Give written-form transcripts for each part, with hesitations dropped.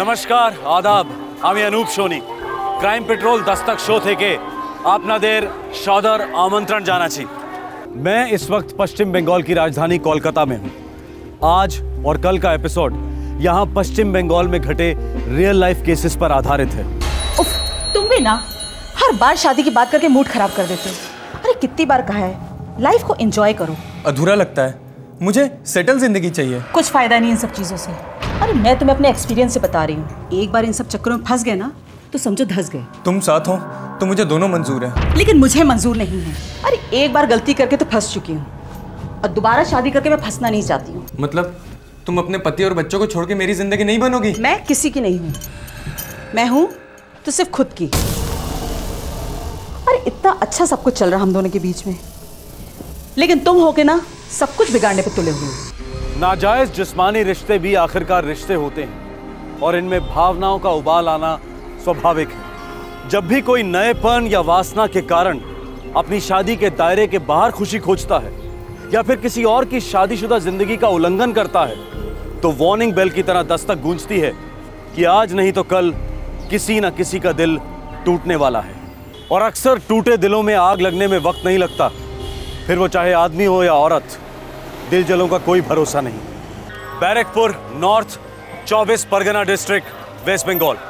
নমস্কার আদাব আমি Anup Sony crime petrol Dastak show থেকে আপনাদের সদর আমন্ত্রণ জানাচ্ছি। मैं इस वक्त पश्चिम बंगाल की राजधानी कोलकाता में हूँ। आज और कल का एपिसोड यहाँ पश्चिम बंगाल में घटे रियल लाइफ केसेस पर आधारित है। उफ, तुम भी ना हर बार शादी की बात करके मूड खराब कर देते हो। अरे कितनी बार कहा है लाइफ को एंजॉय करो। अधूरा लगता है, मुझे सेटल जिंदगी चाहिए। कुछ फायदा नहीं इन सब चीजों से। अरे मैं तुम्हें अपने एक्सपीरियंस से बता रही हूँ, एक बार इन सब चक्करों में फंस गए ना तो समझो धंस गए। तुम साथ हो तो मुझे दोनों मंजूर है, लेकिन मुझे मंजूर नहीं है। अरे एक बार गलती करके तो फंस चुकी हूँ और दोबारा शादी करके मैं फंसना नहीं चाहती हूँ। मतलब तुम अपने पति और बच्चों को छोड़ के मेरी जिंदगी नहीं बनोगी? मैं किसी की नहीं हूँ, मैं हूँ तो सिर्फ खुद की। अरे इतना अच्छा सब कुछ चल रहा हम दोनों के बीच में, लेकिन तुम होके ना सब कुछ बिगाड़ने पे तुले हुए हो। नाजायज जिस्मानी रिश्ते भी आखिरकार रिश्ते होते हैं और इनमें भावनाओं का उबाल आना स्वाभाविक है। जब भी कोई नएपन या वासना के कारण अपनी शादी के दायरे के बाहर खुशी खोजता है या फिर किसी और की शादीशुदा जिंदगी का उल्लंघन करता है तो वार्निंग बेल की तरह दस्तक गूंजती है कि आज नहीं तो कल किसी न किसी का दिल टूटने वाला है। और अक्सर टूटे दिलों में आग लगने में वक्त नहीं लगता, फिर वो चाहे आदमी हो या औरत, दिल जलों का कोई भरोसा नहीं। Barrackpore north 24 Pargana district west Bengal.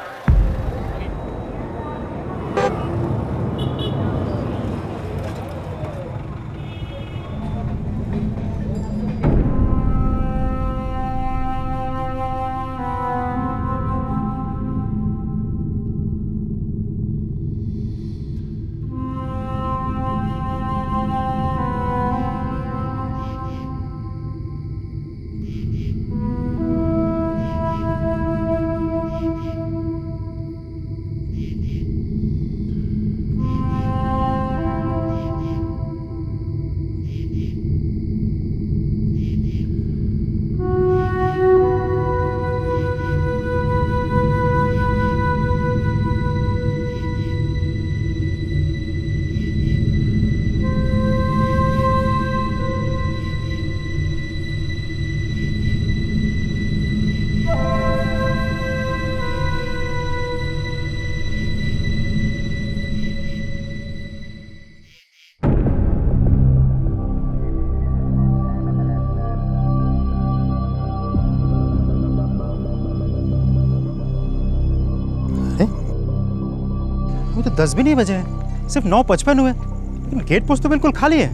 तो 10 भी नहीं बजे हैं, सिर्फ 9:55 हुए, लेकिन गेट पोस्ट तो बिल्कुल खाली है।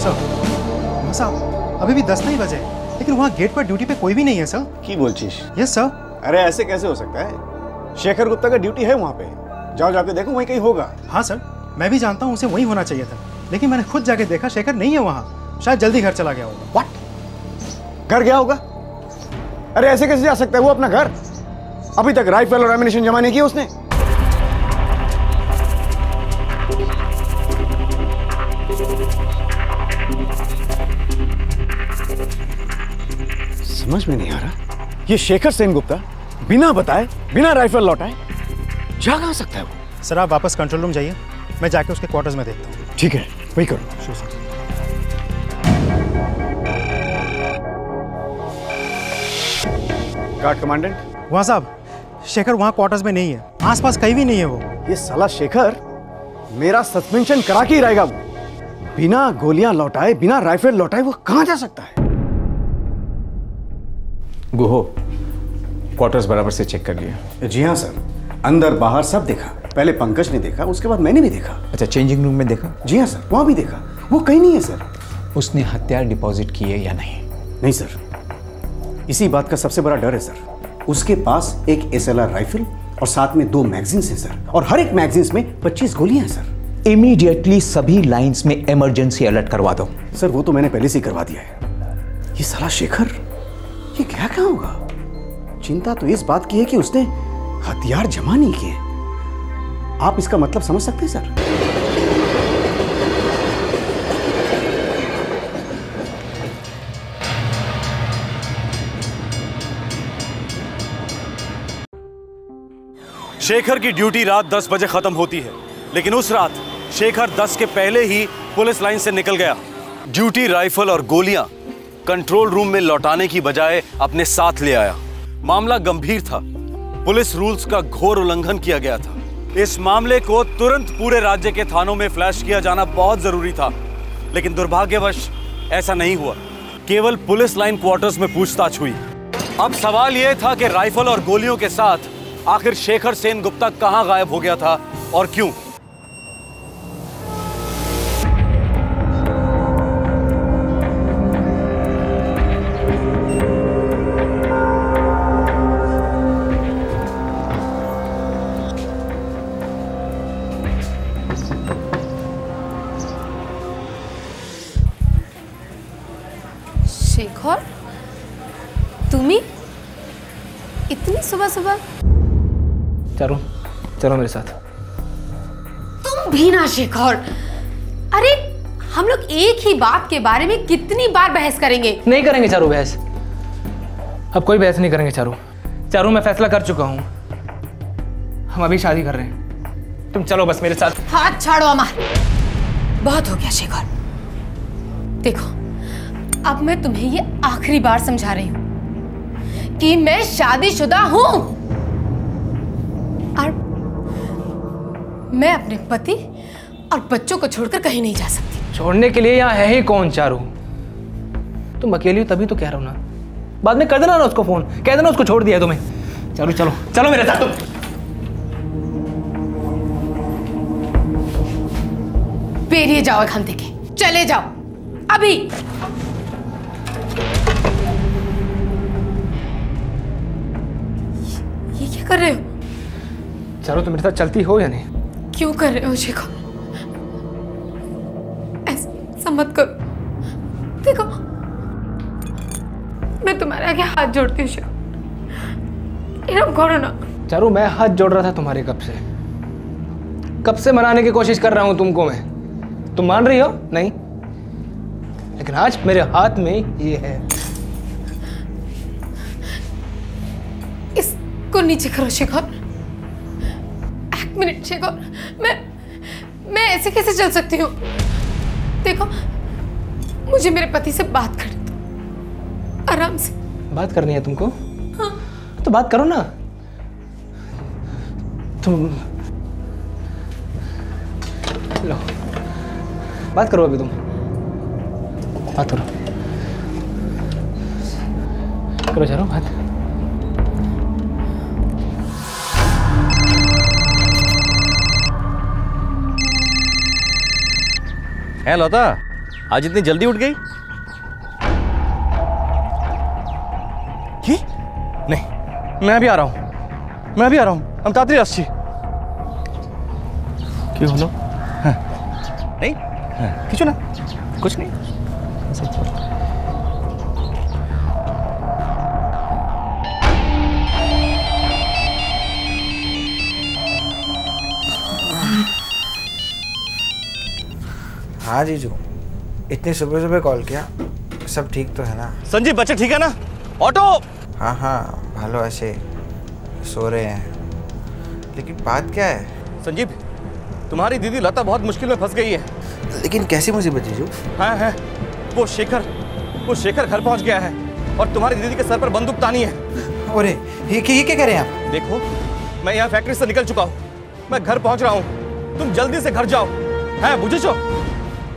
सर, साहब अभी भी 10 नहीं बजे, लेकिन वहाँ गेट पर ड्यूटी पे कोई भी नहीं है सर। की बोलचीस? Yes sir. अरे ऐसे कैसे हो सकता है? शेखर गुप्ता का ड्यूटी है वहाँ पे, जाओ जाके देखो वहीं कहीं होगा। हाँ सर, मैं भी जानता हूँ उसे वहीं होना चाहिए था, लेकिन मैंने खुद जाके देखा शेखर नहीं है वहाँ, शायद जल्दी घर चला गया होगा। व्हाट? घर गया होगा? अरे ऐसे कैसे जा सकता है वो अपना घर? अभी तक राइफल और एमिनेशन जमा नहीं किया उसने। समझ में नहीं आ रहा, ये शेखर सेनगुप्ता बिना बताए बिना राइफल लौटाए जा कहां सकता है वो? सर आप वापस कंट्रोल रूम जाइए, मैं जाके उसके क्वार्टर्स में देखता हूँ। ठीक है, वही करो। Guard commandant. वहाँ साहब, शेखर वहाँ क्वार्टर्स में नहीं है, आसपास कहीं भी नहीं है वो। ये साला शेखर मेरा सस्पेंशन करा के ही रहेगा। वो बिना गोलियां लौटाए बिना राइफल लौटाए वो कहां जा सकता है? गुहो, क्वार्टर्स बराबर से चेक कर लिया? जी हाँ सर, अंदर बाहर सब देखा। पहले पंकज ने देखा, उसके बाद मैंने भी देखा। अच्छा, चेंजिंग रूम में देखा? जी हाँ सर, वहां भी देखा, वो कहीं नहीं है सर। उसने हथियार डिपॉजिट किए या नहीं? नहीं सर, इसी बात का सबसे बड़ा डर है सर। उसके पास एक SLR राइफल और साथ में 2 मैगजीन्स हैं सर, और हर एक मैगजीन्स में 25 गोलियां हैं सर। इमीडिएटली सभी लाइंस में इमरजेंसी अलर्ट करवा दो। सर वो तो मैंने पहले से ही करवा दिया है। ये साला शेखर ये क्या कहाँ होगा? चिंता तो इस बात की है कि उसने हथियार जमा नहीं किए। आप इसका मतलब समझ सकते हैं सर? शेखर की ड्यूटी रात 10 बजे खत्म होती है, लेकिन उस रात शेखर 10 के पहले ही पुलिस लाइन से निकल गया। ड्यूटी राइफल और गोलियां कंट्रोल रूम में लौटाने की बजाय अपने साथ ले आया। मामला गंभीर था, पुलिस रूल्स का घोर उल्लंघन किया गया था। इस मामले को तुरंत पूरे राज्य के थानों में फ्लैश किया जाना बहुत जरूरी था, लेकिन दुर्भाग्यवश ऐसा नहीं हुआ। केवल पुलिस लाइन क्वार्टर्स में पूछताछ हुई। अब सवाल यह था कि राइफल और गोलियों के साथ आखिर शेखर सेन गुप्ता कहां गायब हो गया था और क्यों। शेखर, तुम्ही इतनी सुबह सुबह? चलो चलो मेरे साथ। तुम भी ना शेखर, अरे हम लोग एक ही बात के बारे में कितनी बार बहस करेंगे? नहीं करेंगे चारू बहस, अब कोई बहस नहीं करेंगे चारू। चारू मैं फैसला कर चुका हूँ, हम अभी शादी कर रहे हैं। तुम चलो बस मेरे साथ। हाथ छाड़ो अमर, बहुत हो गया शेखर। देखो अब मैं तुम्हें ये आखिरी बार समझा रही हूं कि मैं शादीशुदा हूं और मैं अपने पति और बच्चों को छोड़कर कहीं नहीं जा सकती। छोड़ने के लिए यहाँ है ही कौन चारू? तुम अकेली हो तभी तो कह रहा हूं ना। बाद में कर देना ना उसको फोन, कह देना उसको छोड़ दिया तुम्हें। चारू चलो चलो मेरे साथ। बेरिए जाओ खान देखे, चले जाओ अभी। ये क्या कर रहे हो? चारू तुम मेरे साथ चलती हो या नहीं? क्यों कर रहे हो शेखर? ऐसा मत करो। देखो मैं तुम्हारे आगे हाथ जोड़ती हूँ शेखर, इरम करो ना। चारू मैं हाथ जोड़ रहा था तुम्हारे कब से मनाने की कोशिश कर रहा हूं तुमको मैं। तुम मान रही हो? नहीं, लेकिन आज मेरे हाथ में ये है। इसको नीचे करो शेखर। एक मिनट शेखर, मैं ऐसे कैसे चल सकती हूँ? देखो मुझे मेरे पति से बात करनी दो, आराम से। बात करनी है तुमको? हाँ। तो बात करो ना तुम। लो बात करो अभी, तुम बात करो। करो चारो बात। है लता, आज इतनी जल्दी उठ गई? नहीं, मैं अभी आ रहा हूँ, हम तातरी अस्सी। क्यों बोलो? हाँ। नहीं हाँ। किचु ना, कुछ नहीं। हाँ जीजू, इतनी सुबह सुबह कॉल किया, सब ठीक तो है ना? संजीव बच्चे ठीक है ना? ऑटो? हाँ हाँ भालो ऐसे सो रहे हैं, लेकिन बात क्या है? संजीव तुम्हारी दीदी लता बहुत मुश्किल में फंस गई है। लेकिन कैसी मुसीबत जीजू? हाँ है, वो शेखर घर पहुंच गया है और तुम्हारी दीदी के सर पर बंदूक तानी है। अरे ये क्या कह रहे हैं आप? देखो मैं यहाँ फैक्ट्री से निकल चुका हूँ, मैं घर पहुंच रहा हूँ, तुम जल्दी से घर जाओ। है बुझे?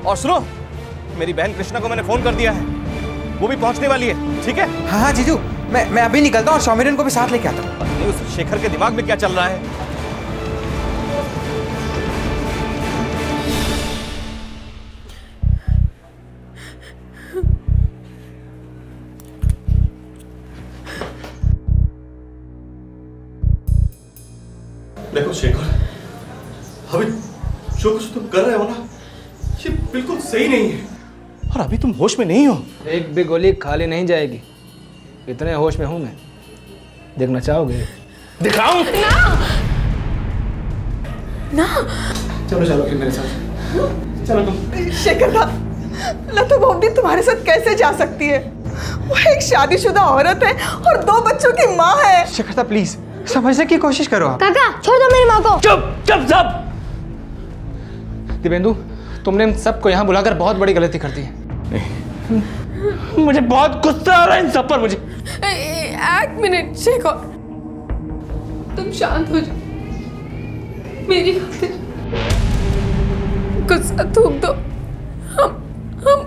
और सुनो, मेरी बहन कृष्णा को मैंने फोन कर दिया है, वो भी पहुंचने वाली है। ठीक है? हाँ हाँ जीजू, मैं अभी निकलता हूँ और सौमिरन को भी साथ लेके आता हूँ। पता नहीं उस शेखर के दिमाग में क्या चल रहा है। देखो शेखर, अभी जो कुछ तुम कर रहे हो ना, ये बिल्कुल सही नहीं है और अभी तुम होश में नहीं हो। एक भी गोली खाली नहीं जाएगी, इतने होश में हूं मैं। देखना चाहोगे? दिखाऊं? ना चलो चलो फिर मेरे साथ। चलो तुम। शेखर का लता बोबडी तुम्हारे साथ कैसे जा सकती है? वो एक शादीशुदा औरत है और 2 बच्चों की माँ है। शेखर प्लीज समझने की कोशिश करो आप। काका छोड़ दो मेरी माँ को। चुप चुप सब। दिव्येंदु, तुमने इन सबको यहाँ बुलाकर बहुत बड़ी गलती कर दी है। मुझे बहुत गुस्सा आ रहा है इन सब पर। मुझे एक मिनट शेखर, तुम शांत हो जाओ, मेरी खातिर गुस्सा थूक दो। हम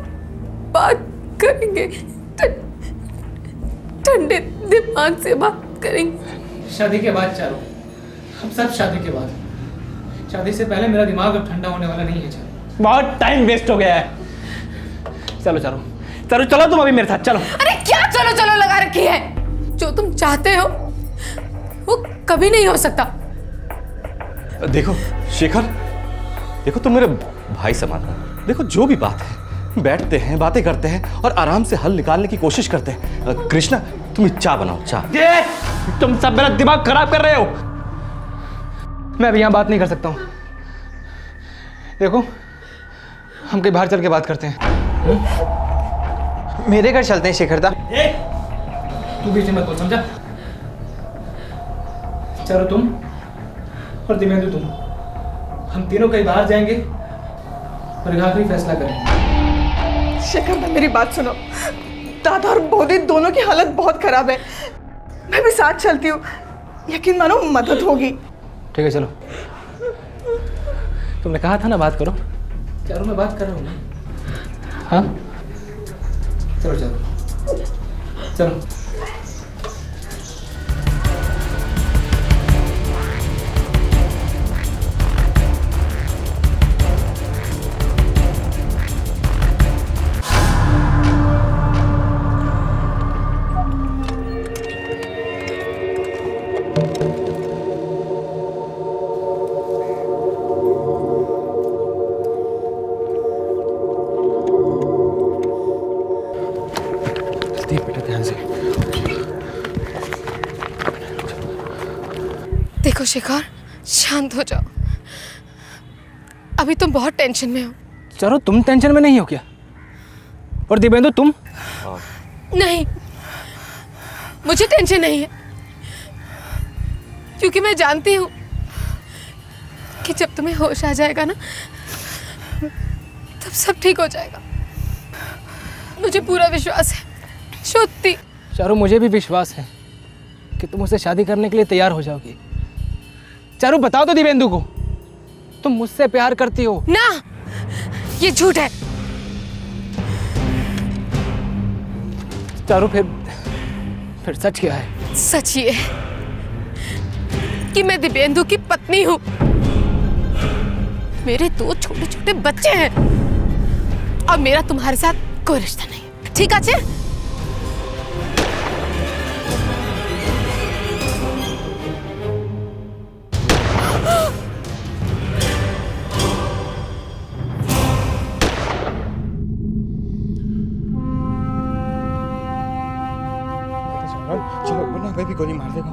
बात करेंगे, ठंडे दिमाग से बात करेंगे। शादी के बाद चारों, हम सब शादी के बाद। शादी से पहले मेरा दिमाग अब ठंडा होने वाला नहीं है चारों। बहुत टाइम वेस्ट हो गया है। चलो चारों, चलो चलो तुम अभी मेरे साथ चलो। अरे क्या चलो चलो लगा रखी है? जो तुम चाहते हो वो कभी नहीं हो सकता। देखो शेखर, देखो तुम मेरे भाई समान हो। देखो जो भी बात है, बैठते हैं, बातें करते हैं और आराम से हल निकालने की कोशिश करते हैं। कृष्णा, तुम चाय बनाओ, चाय। तुम सब मेरा दिमाग खराब कर रहे हो। मैं अभी यहाँ बात नहीं कर सकता हूँ। देखो, हम कहीं बाहर चल के बात करते हैं। मेरे घर चलते हैं शेखरदा। तू बीच में मत बोल, समझा? चलो तुम और दिव्येंदु तुम, हम तीनों कहीं बाहर जाएंगे और आखिरी फैसला करेंगे। शेखर, मेरी बात सुनो। दादा और बोधी दोनों की हालत बहुत खराब है। मैं भी साथ चलती हूँ, यकीन मानो मदद होगी। ठीक है चलो। तुमने कहा था ना बात करो। चारों मैं बात कर रहा हूँ ना। हाँ चलो चलो चलो। देखो शेखर, शांत हो जाओ। अभी तुम बहुत टेंशन में हो। चलो तुम टेंशन में नहीं हो क्या? और दिव्येंदु तुम? नहीं, मुझे टेंशन नहीं है, क्योंकि मैं जानती हूँ कि जब तुम्हें होश आ जाएगा ना, तब सब ठीक हो जाएगा। मुझे पूरा विश्वास है, सच्ची। चारू, मुझे भी विश्वास है कि तुम उससे शादी करने के लिए तैयार हो जाओगी। चारू, बताओ तो दिव्येंदु को, तुम मुझसे प्यार करती हो ना? ये झूठ है। चारू, फिर सच क्या है? सच ये है कि मैं दिव्येंदु की पत्नी हूँ। मेरे 2 छोटे छोटे बच्चे हैं और मेरा तुम्हारे साथ कोई रिश्ता नहीं है, ठीक है? चलो वरना कोई भी गोली मार देगा।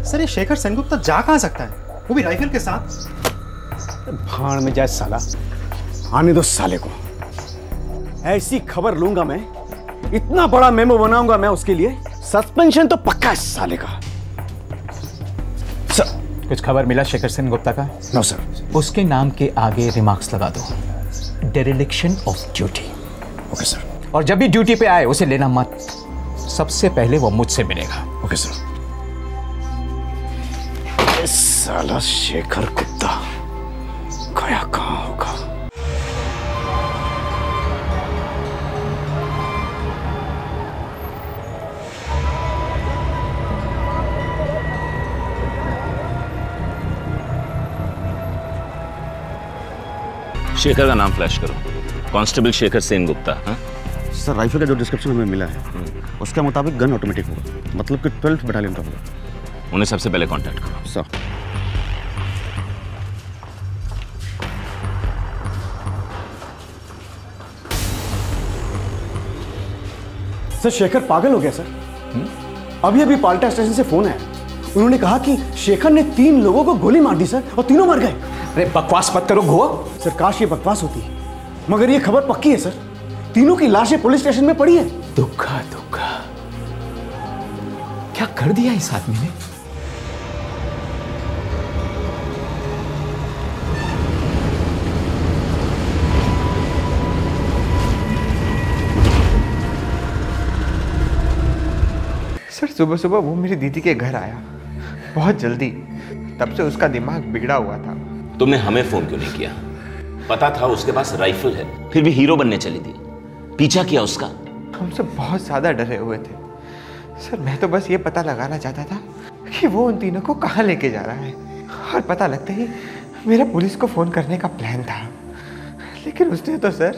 सर, ये शेखर सेनगुप्ता जा कहाँ सकता है, वो भी राइफल के साथ? भाड़ में जाए साला, आने दो साले को। ऐसी खबर लूंगा मैं, इतना बड़ा मेमो बनाऊंगा मैं उसके लिए, सस्पेंशन तो पक्का है साले का। सर, कुछ खबर मिला शेखर सेनगुप्ता का? No sir. उसके नाम के आगे रिमार्क्स लगा दो, dereliction of duty. Okay sir. और जब भी ड्यूटी पे आए उसे लेना मत, सबसे पहले वो मुझसे मिलेगा। Okay sir. साला शेखर कुत्ता गया कहाँ होगा? शेखर का नाम फ्लैश करो। कांस्टेबल शेखर सेनगुप्ता। हाँ सर, राइफल का जो डिस्क्रिप्शन हमें मिला है उसके मुताबिक गन ऑटोमेटिक होगा, मतलब कि 12th बटालियन का होगा। उन्हें सबसे पहले कांटेक्ट करो। सर। सर, शेखर पागल हो गया सर। अभी अभी पाल्टा स्टेशन से फोन आया, उन्होंने कहा कि शेखर ने 3 लोगों को गोली मार दी सर, और तीनों मर गए। अरे बकवास मत करो घुआ। सर काश ये बकवास होती, मगर ये खबर पक्की है सर। तीनों की लाशें पुलिस स्टेशन में पड़ी है। दुखा दुखा, क्या कर दिया इस आदमी ने? सर सुबह सुबह वो मेरी दीदी के घर आया बहुत जल्दी, तब से उसका दिमाग बिगड़ा हुआ था। तुमने हमें फोन क्यों नहीं किया? पता था उसके पास राइफल है, फिर भी हीरो बनने चली थी। पीछा किया उसका? हम सब बहुत ज्यादा डरे हुए थे सर। मैं तो बस ये पता लगाना चाहता था कि वो उन तीनों को कहाँ लेके जा रहा है, और पता लगते ही मेरा पुलिस को फोन करने का प्लान था, लेकिन उसने तो sir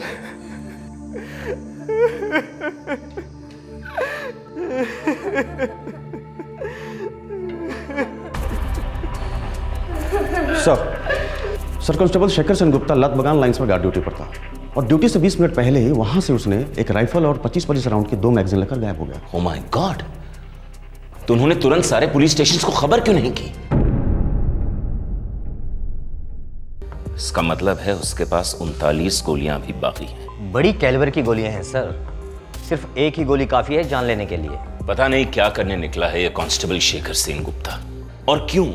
sir constable Shekhar Sen Gupta लतबगान लाइंस में गार्ड ड्यूटी पर था, और ड्यूटी से 20 मिनट पहले ही वहां से उसने एक राइफल और 25 राउंड की 2 मैगजीन लेकर गायब हो गया। Oh my God! तो उन्होंने तुरंत सारे पुलिस स्टेशंस को खबर क्यों नहीं की? इसका मतलब है उसके पास 39 गोलियां भी बाकी हैं। बड़ी कैलिबर की गोलियां हैं सर, सिर्फ एक ही गोली काफी है जान लेने के लिए। पता नहीं क्या करने निकला है ये कांस्टेबल शेखर सेन गुप्ता, और क्यों?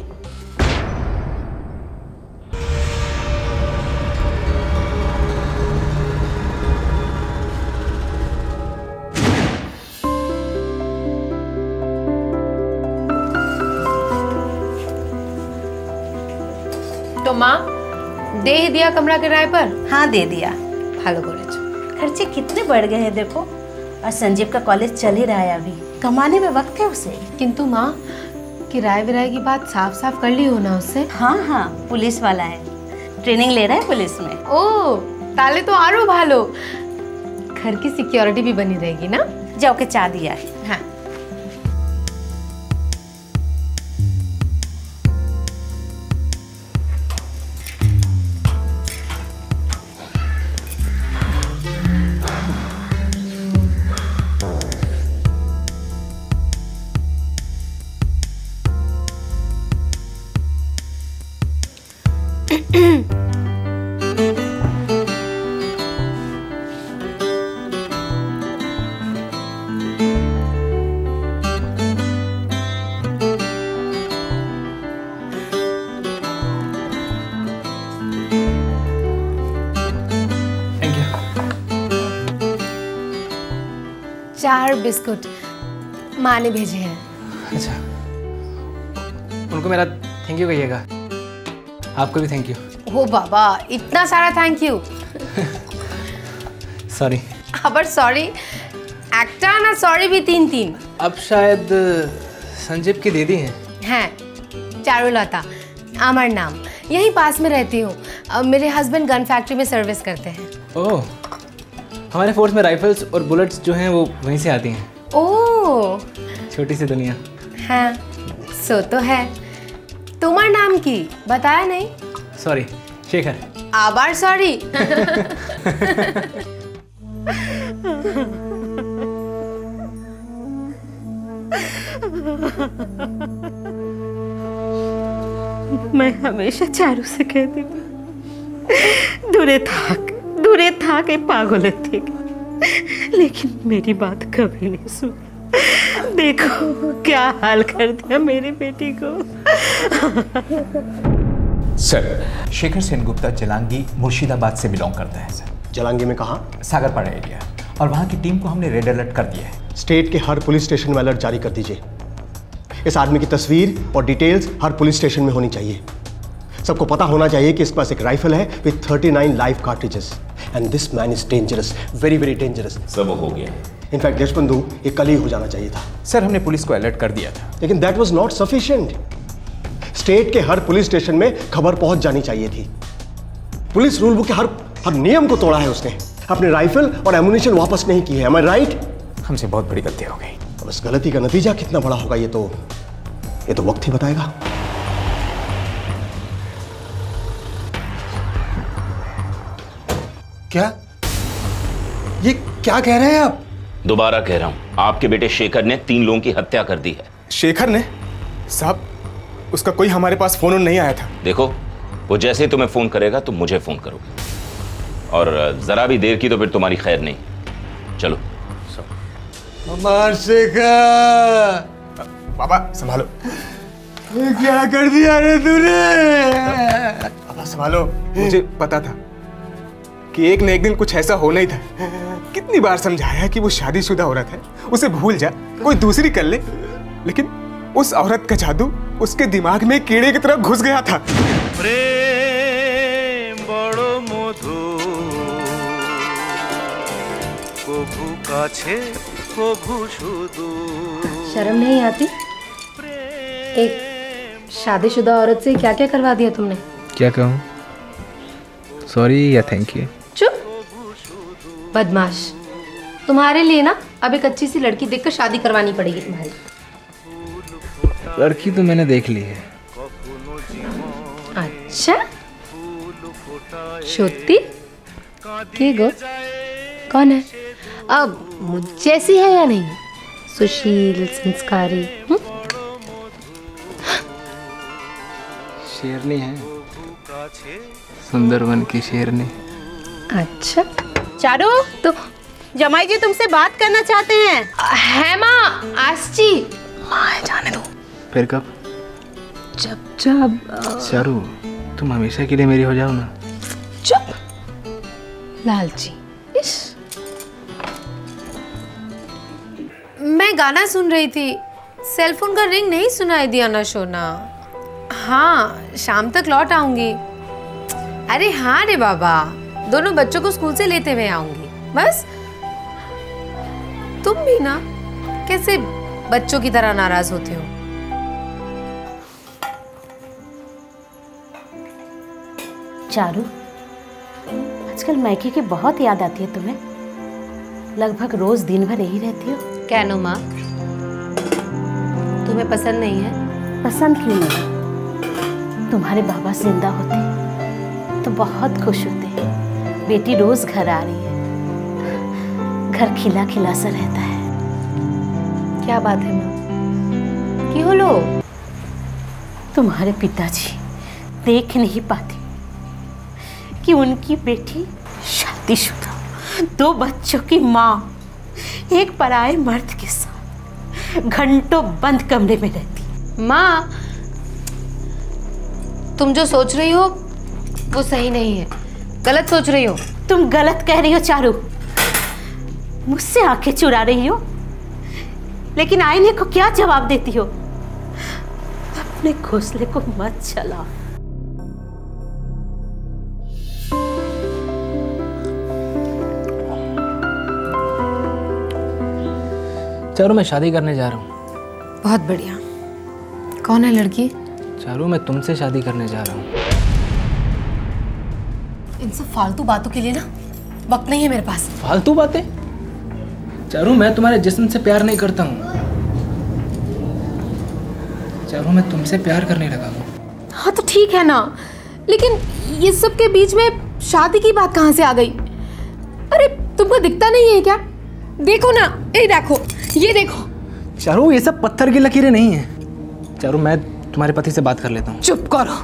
तो माँ दे ही दिया कमरा किराए पर? हाँ दे दिया। ভালো করেছো। खर्चे कितने बढ़ गए हैं देखो, और संजीव का कॉलेज चल ही रहा है, अभी कमाने में वक्त है उसे। किंतु माँ किराए विराए की बात साफ साफ कर ली हो ना उससे? हाँ हाँ पुलिस वाला है, ट्रेनिंग ले रहा है पुलिस में। ओ ताले तो आरो भालो, घर की सिक्योरिटी भी बनी रहेगी ना। जाओ के चाह दिया है। हाँ थैंक यू। 4 बिस्कुट माँ ने भेजे हैं। अच्छा, उनको मेरा थैंक यू कहिएगा। आपको भी थैंक यू। ओ बाबा इतना सारा थैंक यू। सॉरी। আবার सॉरी একটা না सॉरी भी 3-3। अब शायद संजीव की दीदी हैं। हैं चारुलता आमर नाम, यहीं पास में रहती हूँ। मेरे हस्बैंड गन फैक्ट्री में सर्विस करते हैं। ओह, हमारे फोर्स में राइफल्स और बुलेट्स जो हैं वो वहीं से आती हैं। ओह छोटी सी दुनिया। हाँ सो तो है। तुम्हारा नाम की बताया नहीं? सॉरी शेखर। आबार सॉरी। मैं हमेशा चारू से कहती थी दूरे थाक ए पागल थी, लेकिन मेरी बात कभी नहीं सुनी। देखो क्या हाल कर दिया मेरी बेटी को। सर शेखर सेन गुप्ता जलांगी मुर्शिदाबाद से बिलोंग करता है सर। जलांगी में कहाँ? सागरपाड़ा एरिया, और वहाँ की टीम को हमने रेड अलर्ट कर दिया है। स्टेट के हर पुलिस स्टेशन में अलर्ट जारी कर दीजिए। इस आदमी की तस्वीर और डिटेल्स हर पुलिस स्टेशन में होनी चाहिए। सबको पता होना चाहिए कि इसके पास एक राइफल है with 39 live cartridges, and this man is dangerous, very very dangerous. सब हो गया। इनफैक्ट देशबंधु ये कल ही हो जाना चाहिए था। सर हमने पुलिस को अलर्ट कर दिया था, लेकिन that was not sufficient. State के हर पुलिस स्टेशन में खबर पहुंच जानी चाहिए थी। पुलिस रूल बुक के हर नियम को तोड़ा है उसने। अपने राइफल और एमुनिशन वापस नहीं की है। एम आई राइट? हमसे बहुत बड़ी गलती हो गई। अब इस गलती का नतीजा कितना बड़ा होगा ये तो वक्त ही बताएगा। क्या? ये क्या कह रहे हैं आप? दोबारा कह रहा हूं, आपके बेटे शेखर ने 3 लोगों की हत्या कर दी है। शेखर ने? साहब उसका कोई हमारे पास फोन नहीं आया था। देखो वो जैसे ही तुम्हें फोन करेगा तुम मुझे फोन करोगे, और जरा भी देर की तो फिर तुम्हारी खैर नहीं। चलो। अमर शेखर, बाबा संभालो। क्या कर दिया रे तूने? बाबा संभालो। मुझे पता था कि एक न एक दिन कुछ ऐसा होना ही था। कितनी बार समझाया कि वो शादीशुदा औरत है, उसे भूल जा, कोई दूसरी कर ले, लेकिन उस औरत का जादू उसके दिमाग में कीड़े की तरह घुस गया था। प्रेम बड़ो मधु, कभू काछे कभू शुदू। शर्म नहीं आती? एक शादीशुदा औरत से क्या क्या करवा दिया तुमने? क्या कहूँ? सॉरी या थैंक यू? चुप, बदमाश। तुम्हारे लिए ना अब एक अच्छी सी लड़की देखकर शादी करवानी पड़ेगी तुम्हारी। लड़की तो मैंने देख ली है। अच्छा, श्रुति के गो कौन है? अब मुझ जैसी है या नहीं? सुशील, संस्कारी, शेरनी है, सुंदरवन की शेरनी। अच्छा चारू, तो जमाई जी तुमसे बात करना चाहते हैं। है माँ, आज जी। माँ जाने दो। फिर कब? जब चारू, तुम हमेशा के लिए मेरी हो जाओ ना। चुप, लालची। मैं गाना सुन रही थी, सेलफोन का रिंग नहीं सुनाई दिया ना सोना। हाँ, शाम तक लौट आऊंगी। अरे हाँ रे बाबा, दोनों बच्चों को स्कूल से लेते हुए आऊंगी बस। तुम भी ना कैसे बच्चों की तरह नाराज होते हो। चारू, आजकल मायके की बहुत याद आती है तुम्हें। लगभग रोज दिन भर यही रहती हो। क्या नो माँ, तुम्हें पसंद नहीं है? पसंद क्यों नहीं? तुम्हारे बाबा जिंदा होते तो बहुत खुश होते। बेटी रोज घर आ रही है, घर खिला खिला सा रहता है। क्या बात है माँ, क्यों लो? तुम्हारे पिताजी देख नहीं पाते कि उनकी बेटी शादीशुदा, 2 बच्चों की माँ, एक पराये मर्द के साथ घंटों बंद कमरे में रहती। माँ, तुम जो सोच रही हो वो सही नहीं है, गलत सोच रही हो। तुम गलत कह रही हो चारू, मुझसे आंखें चुरा रही हो, लेकिन आईने को क्या जवाब देती हो? अपने घोंसले को मत चलाओ। चारू, मैं शादी करने जा रहा हूँ। बहुत बढ़िया। कौन है लड़की? चारू, मैं तुमसे शादी करने जा रहा हूँ। इन सब फालतू बातों के लिए ना वक्त नहीं है मेरे पास। फालतू बातें? चारू, मैं तुम्हारे जिस्म से प्यार नहीं करता हूँ। चारू, मैं तुमसे प्यार करने लगा हूँ। हाँ तो ठीक है ना, लेकिन ये सब के बीच में शादी की बात कहाँ से आ गई? अरे तुमको दिखता नहीं है क्या? देखो ना, ये देखो, ये देखो। चारू, ये सब पत्थर की लकीरें नहीं हैं। चारू, मैं तुम्हारे पति से बात कर लेता हूँ। चुप करो,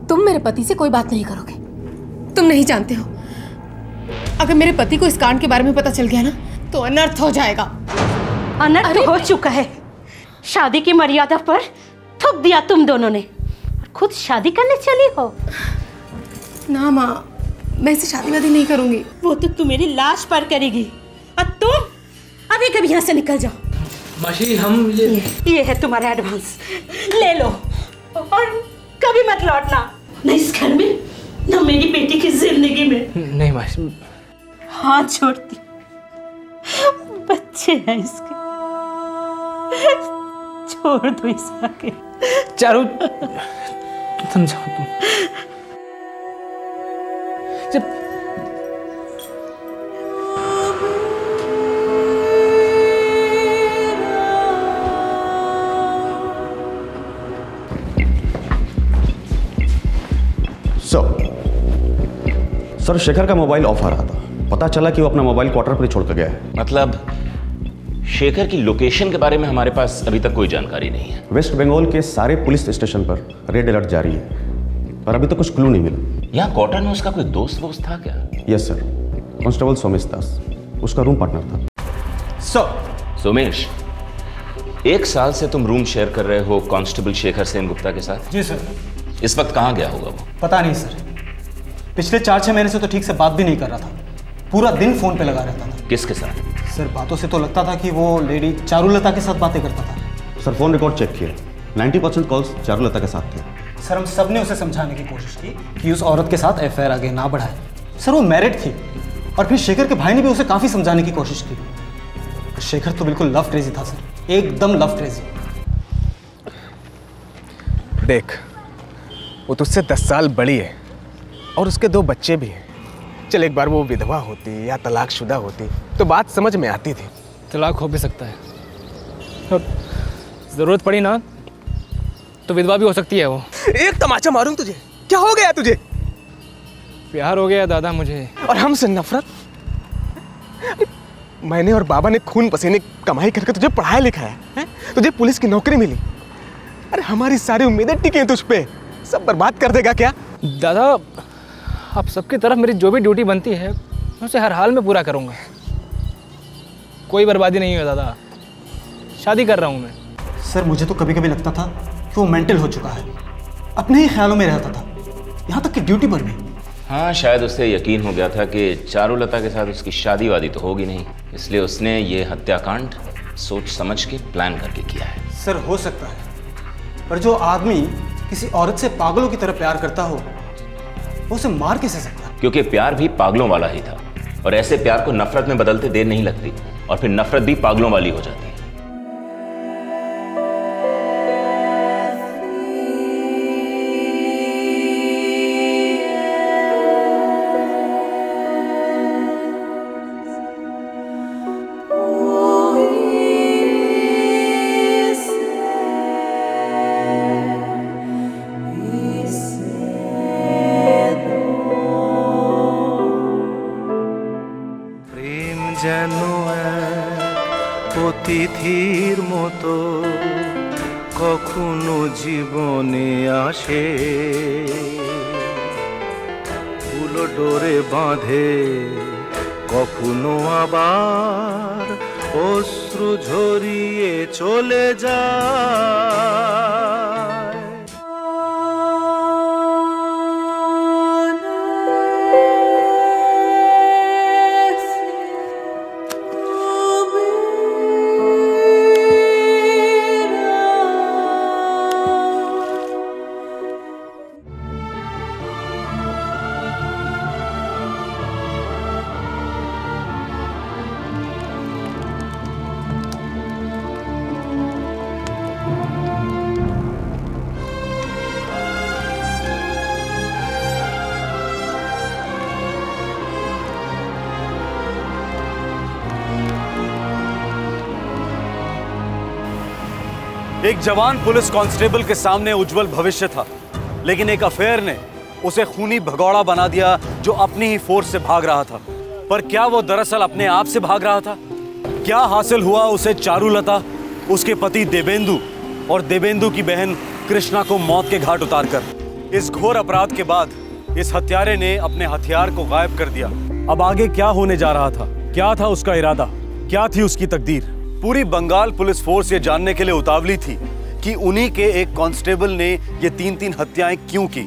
तुम मेरे पति से कोई बात नहीं करोगे। तुम नहीं जानते हो, अगर मेरे पति को इस कांड के बारे में पता चल गया ना तो अनर्थ हो जाएगा। अनर्थ हो चुका है। शादी की मर्यादा पर थूक दिया तुम दोनों ने, और खुद शादी करने चली हो। ना माँ, मैं इसे शादी वादी नहीं करूंगी। वो तो तू मेरी लाश पर करेगी, और तुम अभी कभी यहाँ से निकल जाओ। मासी, हम ये है तुम्हारा एडवांस, ले लो और कभी मत लौटना, न इस घर में न मेरी बेटी की जिंदगी में। नहीं मासी। हाथ छोड़ती, बच्चे हैं इसके, छोड़ दो इसका के। चारू, समझाओ तुम। जब सर, शेखर का मोबाइल ऑफ आ रहा था। पता चला कि वो अपना मोबाइल क्वार्टर पर छोड़ कर गया है। मतलब शेखर की लोकेशन के बारे में हमारे पास अभी तक कोई जानकारी नहीं है। वेस्ट बंगाल के सारे पुलिस स्टेशन पर रेड अलर्ट जारी है। पर अभी तो कुछ क्लू नहीं मिला। यहाँ क्वार्टर में उसका कोई दोस्त वोस्त था क्या? यस सर, कांस्टेबल सोमेश दास, उसका रूम पार्टनर था। सोमेश, 1 साल से तुम रूम शेयर कर रहे हो कांस्टेबल शेखर सेन गुप्ता के साथ? जी सर। इस वक्त कहाँ गया होगा वो? पता नहीं सर, पिछले 4-6 महीने से तो ठीक से बात भी नहीं कर रहा था, पूरा दिन फोन पे लगा रहता था। किसके साथ? सर बातों से तो लगता था कि वो लेडी चारुलता के साथ बातें करता था। सर फोन रिकॉर्ड चेक किया, 90% कॉल्स चारुलता के साथ थे। सर हम सब ने उसे समझाने की कोशिश की कि उस औरत के साथ एफआईआर आगे ना बढ़ाए। सर वो मैरिड थी, और फिर शेखर के भाई ने भी उसे काफी समझाने की कोशिश की। शेखर तो बिल्कुल लव क्रेजी था सर, एकदम लव क्रेजी। देख, वो तुझसे 10 साल बड़ी है और उसके 2 बच्चे भी हैं। चल एक बार वो विधवा होती या तलाकशुदा होती तो बात समझ में आती थी। तलाक हो भी सकता है, और जरूरत पड़ी ना तो विधवा भी हो सकती है वो। एक तमाचा मारूं तुझे, क्या हो गया तुझे? प्यार हो गया दादा मुझे। और हमसे नफरत? मैंने और बाबा ने खून पसीने कमाई करके तुझे पढ़ाया लिखाया है, तुझे पुलिस की नौकरी मिली। अरे हमारी सारी उम्मीदें टिकी हैं तुझ पे, सब बर्बाद कर देगा क्या? दादा आप सबकी तरफ मेरी जो भी ड्यूटी बनती है मैं उसे हर हाल में पूरा करूँगा। कोई बर्बादी नहीं है दादा, शादी कर रहा हूँ मैं। सर मुझे तो कभी कभी लगता था कि वो मेंटल हो चुका है, अपने ही ख्यालों में रहता था, यहाँ तक कि ड्यूटी पर भी। हाँ, शायद उसे यकीन हो गया था कि चारुलता के साथ उसकी शादी वादी तो होगी नहीं, इसलिए उसने ये हत्याकांड सोच समझ के प्लान करके किया है। सर हो सकता है, पर जो आदमी किसी औरत से पागलों की तरह प्यार करता हो वो उसे मार कैसे सकता है? क्योंकि प्यार भी पागलों वाला ही था, और ऐसे प्यार को नफरत में बदलते देर नहीं लगती, और फिर नफरत भी पागलों वाली हो जाती है। অতিথির মতো কখনো জীবনে আসে, ফুলো ডোরে বাঁধে, কখনো আবার অশ্রু ঝরিয়ে চলে যায়। एक जवान पुलिस कांस्टेबल के सामने उज्जवल भविष्य था, लेकिन एक अफेयर ने उसे खूनी भगौड़ा बना दिया जो अपनी ही फोर्स से भाग रहा था। पर क्या वो दरअसल अपने आप से भाग रहा था? क्या हासिल हुआ उसे चारुलता, उसके पति देवेंदु और देवेंदु की बहन कृष्णा को मौत के घाट उतारकर? इस घोर अपराध के बाद इस हत्यारे ने अपने हथियार को गायब कर दिया। अब आगे क्या होने जा रहा था? क्या था उसका इरादा? क्या थी उसकी तकदीर? पूरी बंगाल पुलिस फोर्स ये जानने के लिए उतावली थी कि उन्हीं के एक कांस्टेबल ने ये 3-3 हत्याएं क्यों की।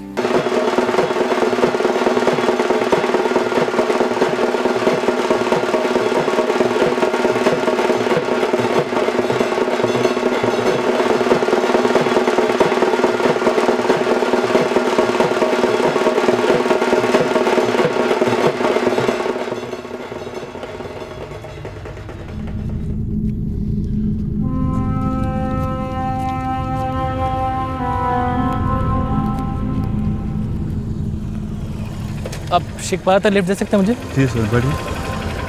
आप शेखपारा तक लिफ्ट दे सकते हैं मुझे? जी सर, बढ़िया,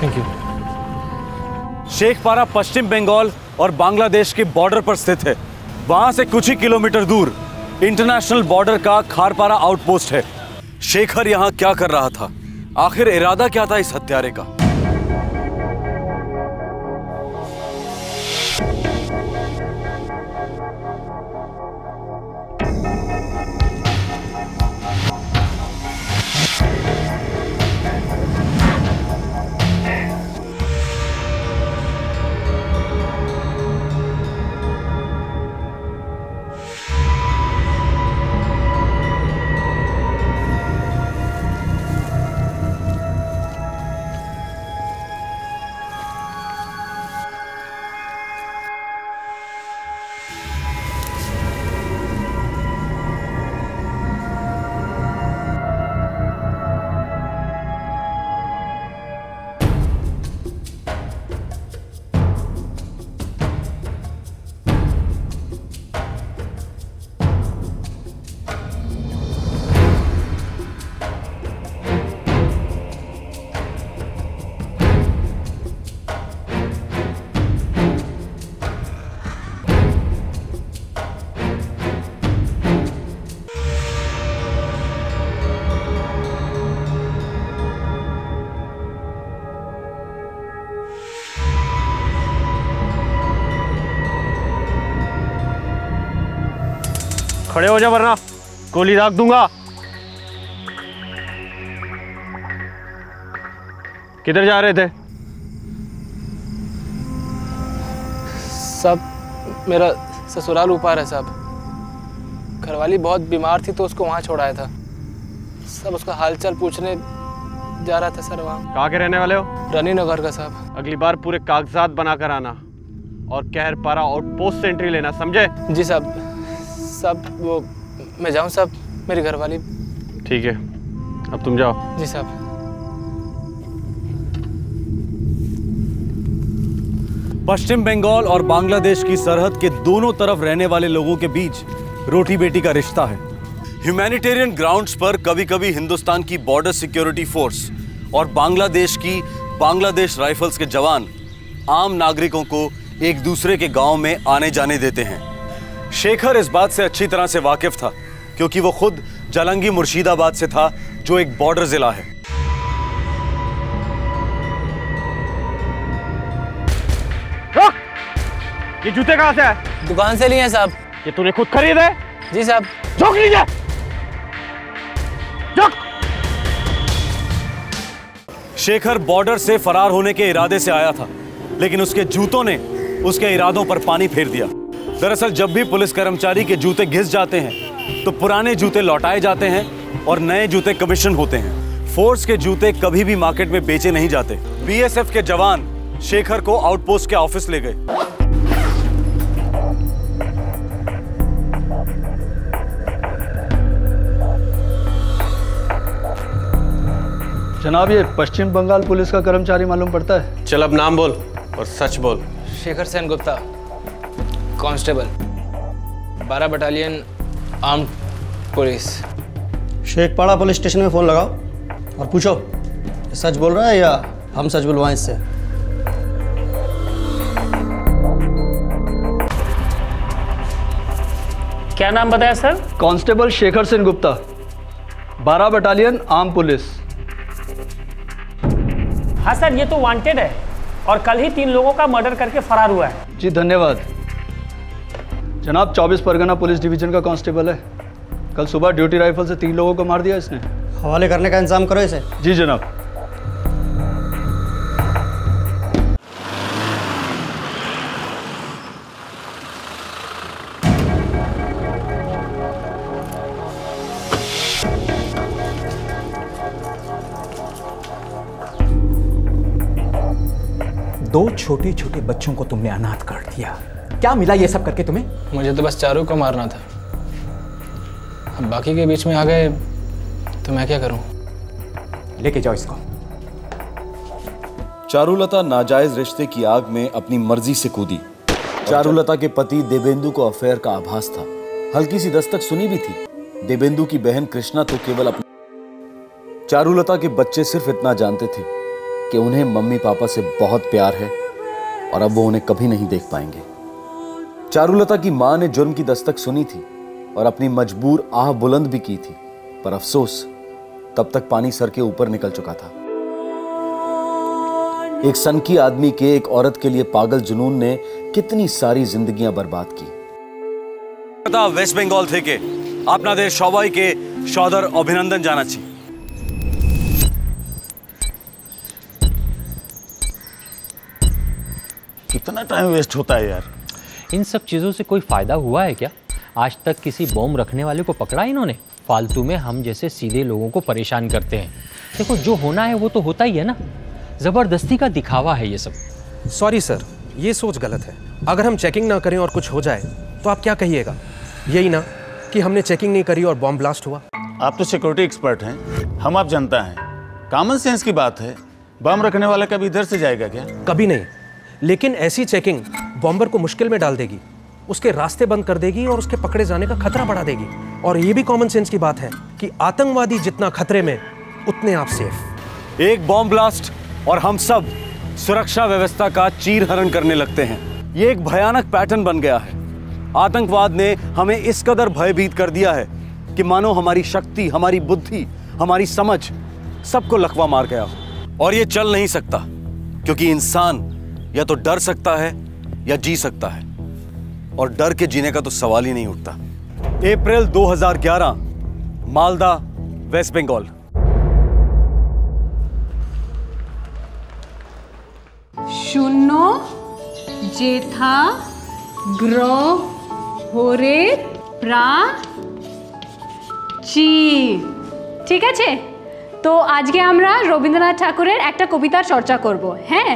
थैंक यू। शेखपारा पश्चिम बंगाल और बांग्लादेश के बॉर्डर पर स्थित है। वहां से कुछ ही किलोमीटर दूर इंटरनेशनल बॉर्डर का खारपारा आउटपोस्ट है। शेखर यहां क्या कर रहा था? आखिर इरादा क्या था इस हत्यारे का? खड़े हो जा वरना गोली दाग दूंगा। किधर जा रहे थे? साहब मेरा ससुराल ऊपर है साहब। घरवाली बहुत बीमार थी तो उसको वहाँ छोड़ाया था। सब उसका हालचाल पूछने जा रहा था सर वहाँ। कहाँ के रहने वाले हो? रानी नगर का साहब। अगली बार पूरे कागजात बना कर आना और कहरपारा आउटपोस्ट से एंट्री लेना, समझे? जी साहब। साहब वो मैं जाऊँ साहब, मेरी घरवाली। ठीक है, अब तुम जाओ। जी साहब। पश्चिम बंगाल और बांग्लादेश की सरहद के दोनों तरफ रहने वाले लोगों के बीच रोटी बेटी का रिश्ता है। ह्यूमैनिटेरियन ग्राउंड्स पर कभी कभी हिंदुस्तान की बॉर्डर सिक्योरिटी फोर्स और बांग्लादेश की बांग्लादेश राइफल्स के जवान आम नागरिकों को एक दूसरे के गांव में आने जाने देते हैं। शेखर इस बात से अच्छी तरह से वाकिफ था क्योंकि वो खुद जालंगी मुर्शिदाबाद से था, जो एक बॉर्डर जिला है। ये जूते कहाँ से आए? दुकान से लिए हैं साहब। ये तूने खुद खरीदे? जी साहब। झोंक लीजिए। शेखर बॉर्डर से फरार होने के इरादे से आया था, लेकिन उसके जूतों ने उसके इरादों पर पानी फेर दिया। दरअसल जब भी पुलिस कर्मचारी के जूते घिस जाते हैं तो पुराने जूते लौटाए जाते हैं और नए जूते कमीशन होते हैं। फोर्स के जूते कभी भी मार्केट में बेचे नहीं जाते। बीएसएफ के जवान शेखर को आउटपोस्ट के ऑफिस ले गए। जनाब, ये पश्चिम बंगाल पुलिस का कर्मचारी मालूम पड़ता है। चल अब नाम बोल और सच बोल। Shekhar Sen Gupta, constable, 12 battalion armed police. Shekhpara police station में फ़ोन लगाओ और पूछो सच बोल रहा है या हम सच बुलवाएं इससे। क्या नाम बताया sir? Constable Shekhar Sen Gupta, 12 battalion arm police. हाँ सर, ये तो वांटेड है और कल ही 3 लोगों का मर्डर करके फरार हुआ है। जी धन्यवाद जनाब। 24 परगना पुलिस डिवीजन का कांस्टेबल है। कल सुबह ड्यूटी राइफल से 3 लोगों को मार दिया इसने। हवाले करने का इंतजाम करो इसे। जी जनाब। दो छोटे छोटे बच्चों को तुमने अनाथ कर दिया। क्या मिला ये सब करके तुम्हें? मुझे तो बस चारू को मारना था। अब बाकी के बीच में आ गए तो मैं क्या करूं? लेके जाओ इसको। चारुलता नाजायज रिश्ते की आग में अपनी मर्जी से कूदी। चारुलता के पति देवेंदु को अफेयर का आभास था। हल्की सी दस्तक सुनी भी थी। देवेंदु की बहन कृष्णा तो केवल अपनी। चारुलता के बच्चे सिर्फ इतना जानते थे कि उन्हें मम्मी पापा से बहुत प्यार है और अब वो उन्हें कभी नहीं देख पाएंगे। चारुलता की मां ने जुर्म की दस्तक सुनी थी और अपनी मजबूर आह बुलंद भी की थी, पर अफसोस तब तक पानी सर के ऊपर निकल चुका था। एक सनकी आदमी के एक औरत के लिए पागल जुनून ने कितनी सारी जिंदगियां बर्बाद की। वेस्ट बंगाल থেকে আপনাদের সবাইকে সদর অভিনন্দন জানাচ্ছি। कितना टाइम वेस्ट होता है यार। इन सब चीज़ों से कोई फ़ायदा हुआ है क्या? आज तक किसी बॉम्ब रखने वाले को पकड़ा इन्होंने? फालतू में हम जैसे सीधे लोगों को परेशान करते हैं। देखो, जो होना है वो तो होता ही है ना। ज़बरदस्ती का दिखावा है ये सब। सॉरी सर, ये सोच गलत है। अगर हम चेकिंग ना करें और कुछ हो जाए तो आप क्या कहिएगा? यही ना कि हमने चेकिंग नहीं करी और बॉम्ब ब्लास्ट हुआ। आप तो सिक्योरिटी एक्सपर्ट हैं, हम आप जनता हैं। कॉमन सेंस की बात है। बम रखने वाला कभी इधर से जाएगा क्या? कभी नहीं, लेकिन ऐसी चेकिंग बॉम्बर को मुश्किल में डाल देगी, उसके रास्ते बंद कर देगी और उसके पकड़े जाने का खतरा बढ़ा देगी। और ये भी कॉमन सेंस की बात है कि आतंकवादी जितना खतरे में उतने आप सेफ। एक बॉम्ब ब्लास्ट और हम सब सुरक्षा व्यवस्था का चीरहरण करने लगते हैं। ये एक भयानक पैटर्न बन गया है। आतंकवाद ने हमें इस कदर भयभीत कर दिया है कि मानो हमारी शक्ति, हमारी बुद्धि, हमारी समझ सबको लकवा मार गया हो। और ये चल नहीं सकता, क्योंकि इंसान या तो डर सकता है या जी सकता है, और डर के जीने का तो सवाल ही नहीं उठता। अप्रैल 2011, मालदा, वेस्ट बंगाल। শূন্য যেথা গ্রহরে প্রাচী। ঠিক আছে, তো আজকে আমরা রবীন্দ্রনাথ ঠাকুরের একটা কবিতার চর্চা করব। হ্যাঁ,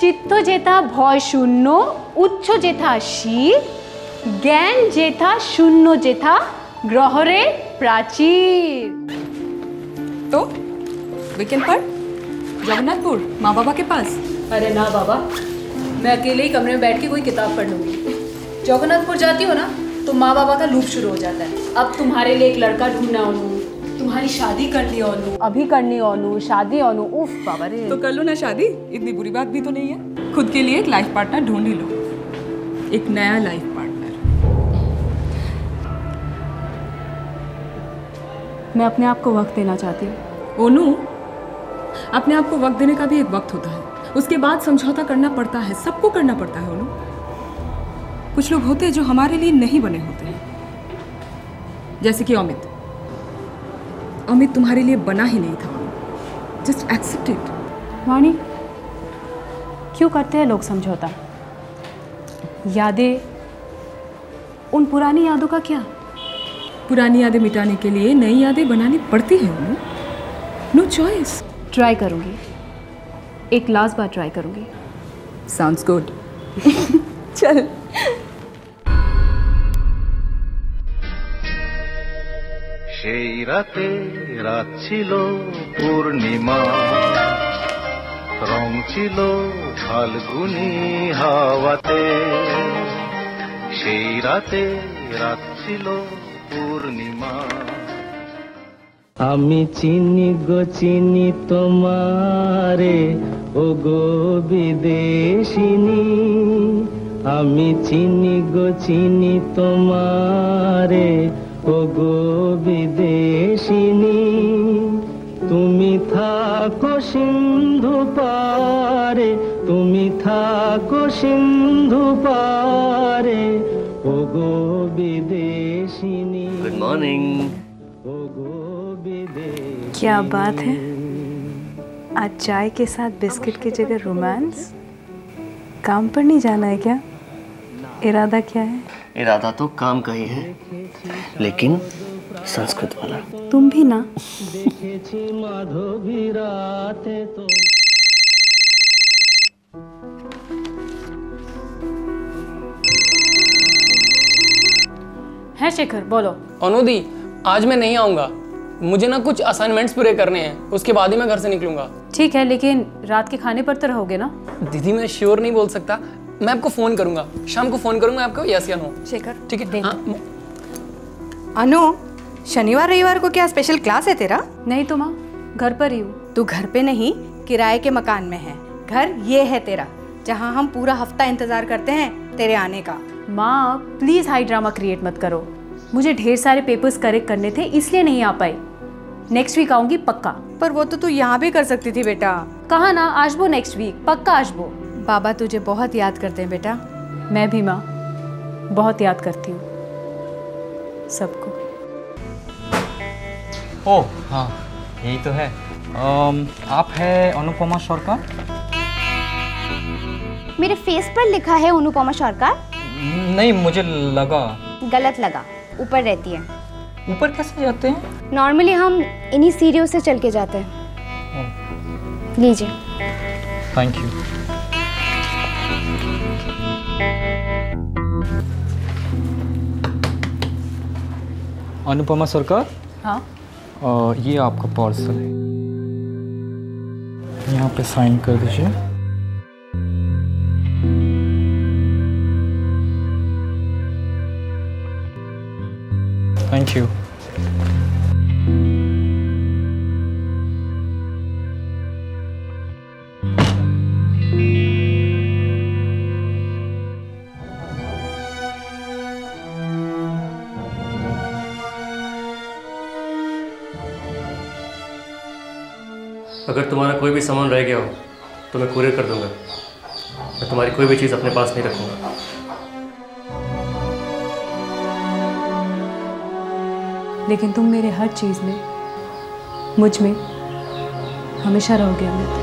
চিত্ত যেথা ভয় শূন্য, উচ্চ যেথা শির, জ্ঞান যেথা শূন্য যেথা গ্রহরে प्राचीर। तो वीकेंड पर जगन्नाथपुर माँ बाबा के पास? अरे ना बाबा, मैं अकेले ही कमरे में बैठ के कोई किताब पढ़ लूँगी। जगन्नाथपुर जाती हो ना तो माँ बाबा का लूप शुरू हो जाता है। अब तुम्हारे लिए एक लड़का ढूंढना ओनू, तुम्हारी शादी करनी ओनू, अभी करनी ओनू, शादी ओनू। उफ बाबा रे। तो कर लो ना शादी, इतनी बुरी बात भी तो नहीं है। खुद के लिए एक लाइफ पार्टनर ढूंढ ही लो, एक नया लाइफ पार्टनर। मैं अपने आप को वक्त देना चाहती हूँ। ओनू, अपने आप को वक्त देने का भी एक वक्त होता है, उसके बाद समझौता करना पड़ता है, सबको करना पड़ता है। ओनू, कुछ लोग होते हैं जो हमारे लिए नहीं बने होते हैं, जैसे कि अमित। अमित तुम्हारे लिए बना ही नहीं था। Just accept it. वाणी, क्यों करते हैं लोग समझौता? यादें, उन पुरानी यादों का क्या? पुरानी यादें मिटाने के लिए नई यादें बनानी पड़ती है। No choice. ट्राई करूंगी, एक लास्ट बार ट्राई करूंगी। Sounds good. चल। সেই রাতে রাত ছিল পূর্ণিমা, রং ছিল ফাল্গুনি হাওয়াতে। সেই রাতে রাত ছিল পূর্ণিমা। আমি চিনি গো চিনি তোমারে, ও গো বিদেশিনী। আমি চিনি গো চিনি তোমারে, ও গো বিদেশিনী। তুমি থাকো সিন্ধু পারে, তুমি থাকো সিন্ধু পারে, ও গো विदेशिनी। Good morning. क्या बात है, आज चाय के साथ बिस्किट की जगह रोमांस। काम पर नहीं जाना है क्या? इरादा क्या है? इरादा तो काम का ही है, लेकिन संस्कृत वाला। तुम भी ना। है शेखर, बोलो। अनुदी, आज मैं नहीं आऊँगा, मुझे ना कुछ असाइनमेंट्स पूरे करने हैं, उसके बाद ही मैं घर से निकलूंगा। ठीक है, लेकिन रात के खाने पर तो रहोगे ना? दीदी मैं श्योर नहीं बोल सकता, मैं आपको फ़ोन करूंगा, शाम को फ़ोन करूंगा आपको, यस या नो। शेखर ठीक है। हाँ। अनु, शनिवार रविवार को क्या स्पेशल क्लास है तेरा? नहीं तो माँ, घर पर ही हूँ। तू घर पे नहीं, किराए के मकान में है। घर ये है तेरा, जहाँ हम पूरा हफ्ता इंतजार करते हैं तेरे आने का। माँ प्लीज़ हाई ड्रामा क्रिएट मत करो, मुझे ढेर सारे पेपर्स करेक्ट करने थे इसलिए नहीं आ पाई। नेक्स्ट वीक आऊंगी पक्का। पर वो तो तू यहाँ भी कर सकती थी बेटा। कहा ना, आजबो नेक्स्ट वीक पक्का आजबो। बाबा तुझे बहुत याद करते हैं बेटा। मैं भी माँ बहुत याद करती हूँ सबको। ओह हाँ, यही तो है। आप है अनुपमा सरकार? मेरे फेस पर लिखा है अनुपमा सरकार। नहीं, मुझे लगा। गलत लगा, ऊपर रहती है। ऊपर कैसे जाते हैं? नॉर्मली हम इन्हीं सीढ़ियों से चल के जाते हैं। लीजिए। Thank you. अनुपमा सरकार। हाँ। ये आपका पार्सल है, यहाँ पे साइन कर दीजिए। Thank you. अगर तुम्हारा कोई भी सामान रह गया हो तो मैं कुरियर कर दूंगा। मैं तुम्हारी कोई भी चीज़ अपने पास नहीं रखूंगा। लेकिन तुम मेरे हर चीज़ में, मुझ में हमेशा रहोगे अमित।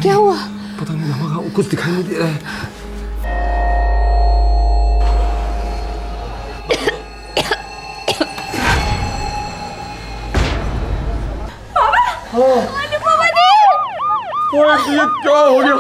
क्या हुआ? पता नहीं नमक कुछ दिखाई नहीं दे रहा है। अनुपमा दी! ये क्या हो गया?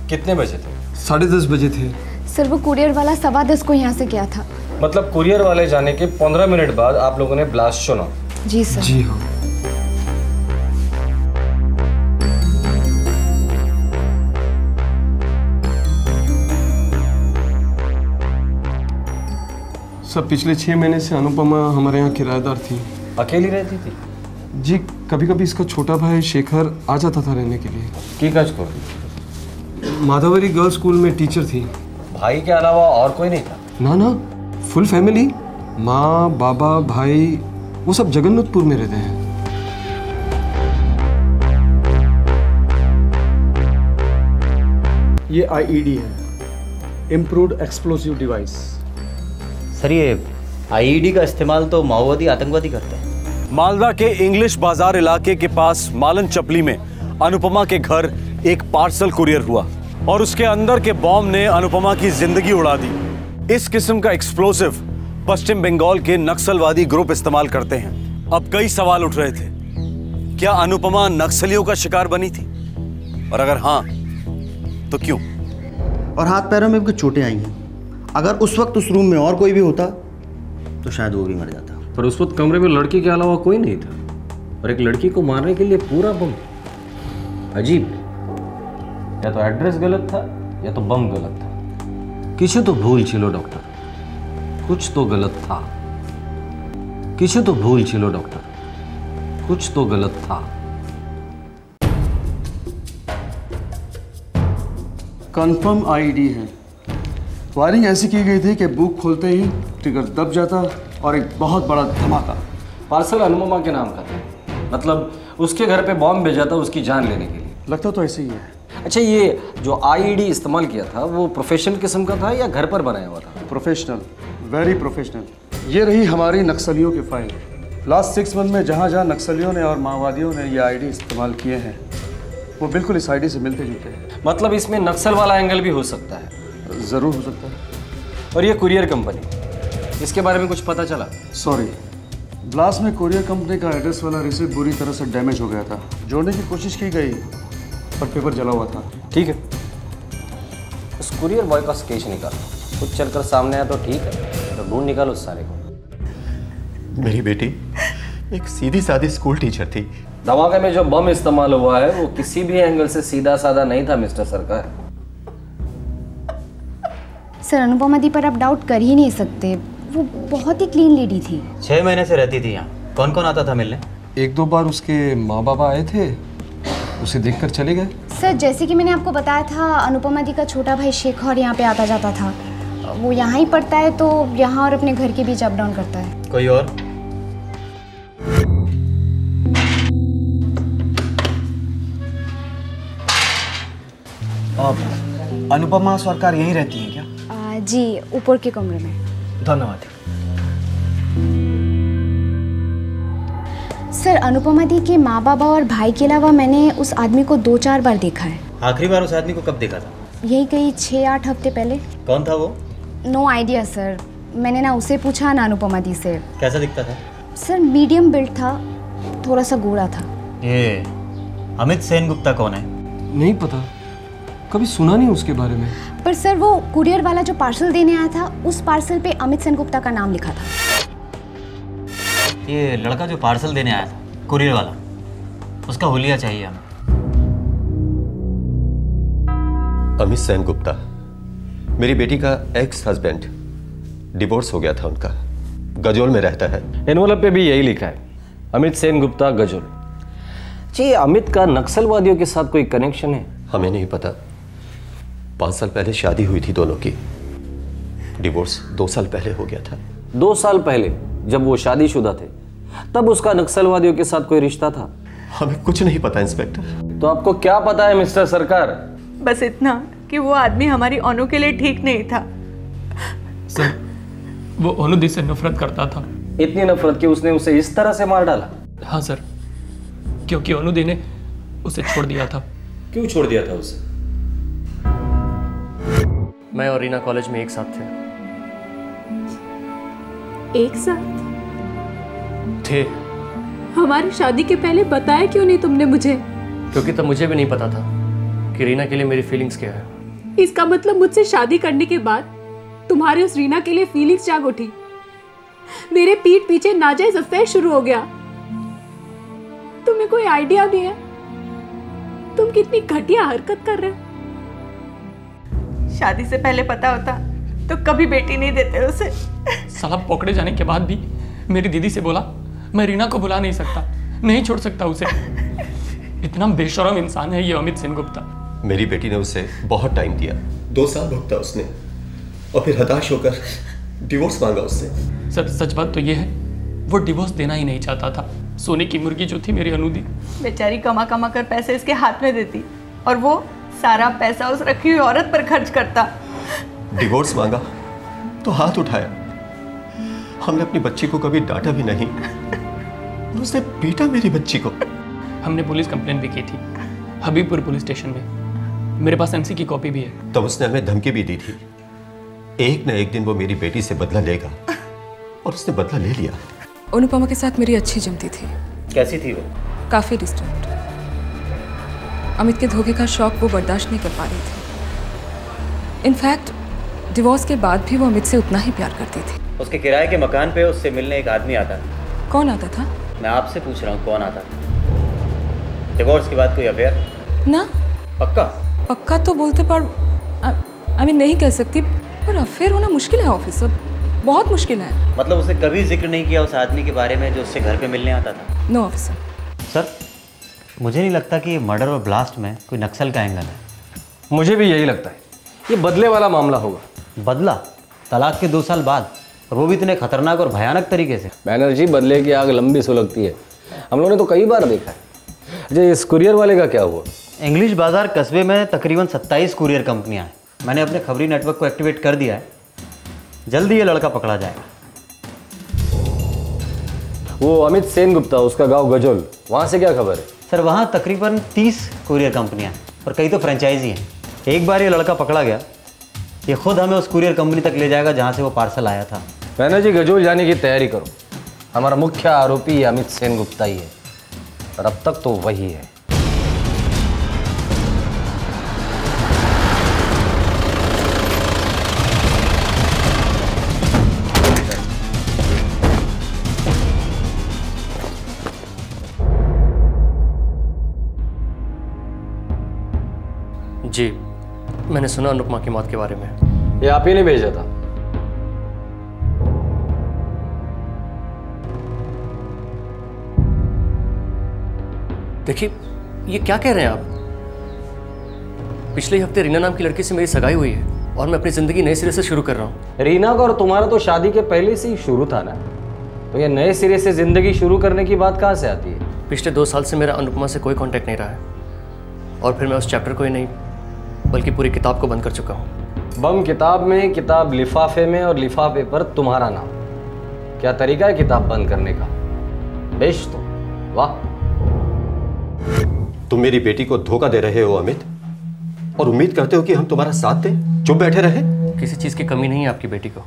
कितने बजे थे? 10:30 बजे थे। सर वो कुरियर वाला 10:15 को यहाँ से गया था। मतलब कुरियर वाले जाने के 15 मिनट बाद आप लोगों ने ब्लास्ट सुना? जी सर। जी हाँ। सब पिछले 6 महीने से अनुपमा हमारे यहाँ किराएदार थी। अकेली रहती थी? जी, कभी कभी इसका छोटा भाई शेखर आ जाता था रहने के लिए। की काज को? माधवरी गर्ल्स स्कूल में टीचर थी। भाई के अलावा और कोई नहीं था? ना ना, फुल फैमिली, माँ बाबा भाई, वो सब जगन्नाथपुर में रहते हैं। ये आईईडी है, इम्प्रूव्ड एक्सप्लोसिव डिवाइस। सर ये आईईडी का इस्तेमाल तो माओवादी आतंकवादी करते हैं। मालदा के इंग्लिश बाजार इलाके के पास मालन चपली में अनुपमा के घर एक पार्सल कुरियर हुआ और उसके अंदर के बॉम्ब ने अनुपमा की जिंदगी उड़ा दी। इस किस्म का एक्सप्लोसिव पश्चिम बंगाल के नक्सलवादी ग्रुप इस्तेमाल करते हैं। अब कई सवाल उठ रहे थे, क्या अनुपमा नक्सलियों का शिकार बनी थी? और अगर हाँ तो क्यों? और हाथ पैरों में भी चोटें आई हैं। अगर उस वक्त उस रूम में और कोई भी होता तो शायद वो भी मर जाता। पर उस वक्त कमरे में लड़की के अलावा कोई नहीं था और एक लड़की को मारने के लिए पूरा बम। अजीब, या तो एड्रेस गलत था या तो बम गलत था। किसी तो भूल छिलो डॉक्टर, कुछ तो गलत था। किसी तो भूल छिलो डॉक्टर, कुछ तो गलत था। कंफर्म आईडी है। वायरिंग ऐसी की गई थी कि बुक खोलते ही ट्रिगर दब जाता और एक बहुत बड़ा धमाका। पार्सल अनुपमा के नाम का था, मतलब उसके घर पे बॉम्ब भेजा था उसकी जान लेने के लिए। लगता तो ऐसे ही है। अच्छा, ये जो आईईडी इस्तेमाल किया था वो प्रोफेशनल किस्म का था या घर पर बनाया हुआ था? Professional, very professional. ये रही हमारी नक्सलियों की फाइल। लास्ट 6 मंथ में जहाँ जहाँ नक्सलियों ने और माओवादियों ने ये आईडी इस्तेमाल किए हैं वो बिल्कुल इस आईडी से मिलते जुलते हैं। मतलब इसमें नक्सल वाला एंगल भी हो सकता है? ज़रूर हो सकता है। और ये कुरियर कंपनी, इसके बारे में कुछ पता चला? सॉरी, ब्लास्ट में कुरियर कंपनी का एड्रेस वाला रिसिप्ट बुरी तरह से डैमेज हो गया था। जोड़ने की कोशिश की गई पर पेपर जला हुआ था। ठीक है, उस कुरियर बॉय का स्केच निकालो, कुछ चलकर सामने आया तो ठीक है, तो ढूंढ निकालो उस सारे को। मेरी बेटी एक सीधी सादी स्कूल टीचर थी। धमाके में जो बम इस्तेमाल हुआ है वो किसी भी एंगल से सीधा साधा नहीं था मिस्टर सरकार। सर अनुपमा दी पर आप डाउट कर ही नहीं सकते, वो बहुत ही क्लीन लेडी थी। 6 महीने से रहती थी यहाँ। कौन कौन आता था मिलने? 1-2 बार उसके माँ बाबा आए थे, उसे देखकर चले गए। सर जैसे कि मैंने आपको बताया था, अनुपमा दी का छोटा भाई शेखर यहाँ पे आता जाता था। वो यहाँ ही पढ़ता है तो यहाँ और अपने घर के बीच अप डाउन करता है। कोई और? अनुपमा सरकार यहीं रहती है क्या? जी, ऊपर के कमरे में। धन्यवाद। सर अनुपमा दी के माँ बाबा और भाई के अलावा मैंने उस आदमी को 2-4 बार देखा है। आखिरी बार उस आदमी को कब देखा था? यही कहीं 6-8 हफ्ते पहले। कौन था वो? नो आइडिया सर, मैंने ना उसे पूछा ना अनुपमा दी से। कैसा दिखता था? सर मीडियम बिल्ड था, थोड़ा सा गोरा था। ये अमित सेन गुप्ता कौन है? नहीं पता, कभी सुना नहीं उसके बारे में। पर सर वो कुरियर वाला जो पार्सल देने आया था, उस पार्सल पे अमित सेन गुप्ता का नाम लिखा था। ये लड़का जो पार्सल देने आया था, कुरियर वाला, उसका हुलिया चाहिए हमें। अमित सेन गुप्ता मेरी बेटी का एक्स हस्बैंड, डिवोर्स हो गया था उनका, गजोल में रहता है। एनवलप पे भी यही लिखा है, अमित सेन गुप्ता गजोल। जी अमित का नक्सलवादियों के साथ कोई कनेक्शन है? हमें नहीं पता। 5 साल पहले शादी हुई थी दोनों की, डिवोर्स 2 साल पहले हो गया था। 2 साल पहले जब वो शादीशुदा थे तब उसका नक्सलवादियों के साथ कोई रिश्ता था? हमें कुछ नहीं पता इंस्पेक्टर। तो आपको क्या पता है मिस्टर सरकार? बस इतना कि वो आदमी हमारी अनु के लिए ठीक नहीं था। सर वो अनुदी से नफरत करता था। इतनी नफरत कि उसने उसे इस तरह से मार डाला? हाँ सर, क्योंकि अनुदी ने उसे छोड़ दिया था। क्यों छोड़ दिया था उसे? मैं और रीना कॉलेज में एक साथ थे। एक साथ थे? हमारी शादी के पहले बताया क्यों नहीं तुमने मुझे? क्योंकि तब मुझे भी नहीं पता था कि रीना के लिए मेरी फीलिंग्स क्या है। इसका मतलब मुझसे शादी करने के बाद तुम्हारे उस रीना के लिए फीलिंग्स जाग उठी। मेरे पीठ पीछे नाजायज अफेयर शुरू हो गया। तुम्हें कोई आइडिया भी है तुम कितनी घटिया हरकत कर रहे हो? शादी से पहले पता होता तो कभी बेटी नहीं देते उसे। साला पकड़े जाने के बाद भी मेरी दीदी से बोला मैं रीना को बुला नहीं सकता, नहीं छोड़ सकता उसे। इतना बेशरम इंसान है ये अमित सेन गुप्ता। मेरी बेटी ने उसे बहुत टाइम दिया, 2 साल भुगता उसने, और फिर हताश होकर डिवोर्स मांगा उससे। सर सच बात तो ये है वो डिवोर्स देना ही नहीं चाहता था। सोने की मुर्गी जो थी मेरी अनुदी, बेचारी कमा कमा कर पैसे इसके हाथ में देती और वो सारा पैसा उस रखी हुई औरत पर खर्च करता। डिवोर्स मांगा तो हाथ उठाया। हमने अपनी बच्ची को कभी डांटा भी नहीं और उसने पीटा मेरी बच्ची को। हमने पुलिस कंप्लेंट भी की थी हबीबपुर पुलिस स्टेशन में। मेरे पास एमसी की कॉपी भी है। तब उसने हमें धमकी भी दी थी, एक न एक दिन वो मेरी बेटी से बदला लेगा, और उसने बदला ले लिया। अनुपमा के साथ मेरी अच्छी जमती थी। कैसी थी वो? काफी डिस्टेंट। अमित के धोखे का शौक वो बर्दाश्त नहीं कर पा रही थी। इनफैक्ट डिवोर्स के बाद भी वो अमित से उतना ही प्यार करती थी। उसके किराए के मकान पे उससे मिलने एक आदमी आता था। कौन आता था? मैं आपसे पूछ रहा हूँ कौन आता था? डिवोर्स के बाद कोई अफेयर? ना। पक्का? पक्का तो बोलते पर आई मीन नहीं कह सकती, पर अफेयर होना मुश्किल है ऑफिसर, बहुत मुश्किल है। मतलब उसने कभी जिक्र नहीं किया उस आदमी के बारे में जो उससे घर पे मिलने आता था? No officer. सर मुझे नहीं लगता कि मर्डर और ब्लास्ट में कोई नक्सल का एंगल है। मुझे भी यही लगता है, ये बदले वाला मामला होगा। बदला? तलाक के 2 साल बाद, और वो भी इतने खतरनाक और भयानक तरीके से। बैनर्जी बदले की आग लंबी सुलगती है, हम लोगों ने तो कई बार देखा है। अच्छा इस कुरियर वाले का क्या हुआ? इंग्लिश बाजार कस्बे में तकरीबन 27 कुरियर कंपनियां हैं। मैंने अपने खबरी नेटवर्क को एक्टिवेट कर दिया है, जल्दी ये लड़का पकड़ा जाएगा। वो अमित सेन गुप्ता, उसका गांव गजोल, वहाँ से क्या खबर है? सर वहाँ तकरीबन 30 कुरियर कंपनियां हैं और कई तो फ्रेंचाइजी हैं। एक बार ये लड़का पकड़ा गया, ये खुद हमें उस कुरियर कंपनी तक ले जाएगा जहाँ से वो पार्सल आया था। बैनर्जी गजोल जाने की तैयारी करो। हमारा मुख्य आरोपी ये अमित सेन गुप्ता ही है, और अब तक तो वही है। जी मैंने सुना अनुपमा की मौत के बारे में। ये आप ही ने भेजा था? देखिए ये क्या कह रहे हैं आप? पिछले हफ्ते रीना नाम की लड़की से मेरी सगाई हुई है और मैं अपनी जिंदगी नए सिरे से शुरू कर रहा हूँ। रीना का और तुम्हारा तो शादी के पहले से ही शुरू था ना, तो ये नए सिरे से जिंदगी शुरू करने की बात कहाँ से आती है? पिछले 2 साल से मेरा अनुपमा से कोई कांटेक्ट नहीं रहा है, और फिर मैं उस चैप्टर को ही नहीं बल्कि पूरी किताब को बंद कर चुका हूँ। बम किताब में, किताब लिफाफे में, और लिफाफे पर तुम्हारा नाम। क्या तरीका है किताब बंद करने का? बेश तो वाह, तुम मेरी बेटी को धोखा दे रहे हो अमित, और उम्मीद करते हो कि हम तुम्हारा साथ दें, चुप बैठे रहे। किसी चीज की कमी नहीं है आपकी बेटी को,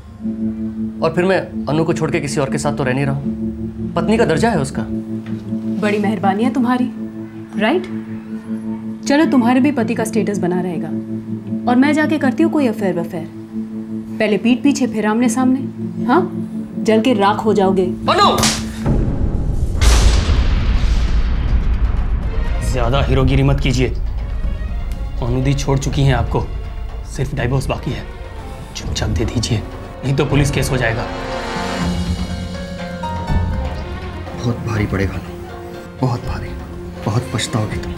और फिर मैं अनु को छोड़ के किसी और के साथ तो रह नहीं रहा हूं। पत्नी का दर्जा है उसका। बड़ी मेहरबानी है तुम्हारी, राइट? चलो, तुम्हारे भी पति का स्टेटस बना रहेगा, और मैं जाके करती हूँ कोई अफेयर वफेयर। पहले पीठ पीछे, फिर आमने सामने। हाँ, जल के राख हो जाओगे। अनु! ज्यादा हीरोगिरी मत कीजिए। अनुदी छोड़ चुकी हैं आपको, सिर्फ डाइवोर्स बाकी है। चुपचाप दे दीजिए, नहीं तो पुलिस केस हो जाएगा। बहुत भारी पड़ेगा, बहुत भारी, बहुत पछताओगे तुम।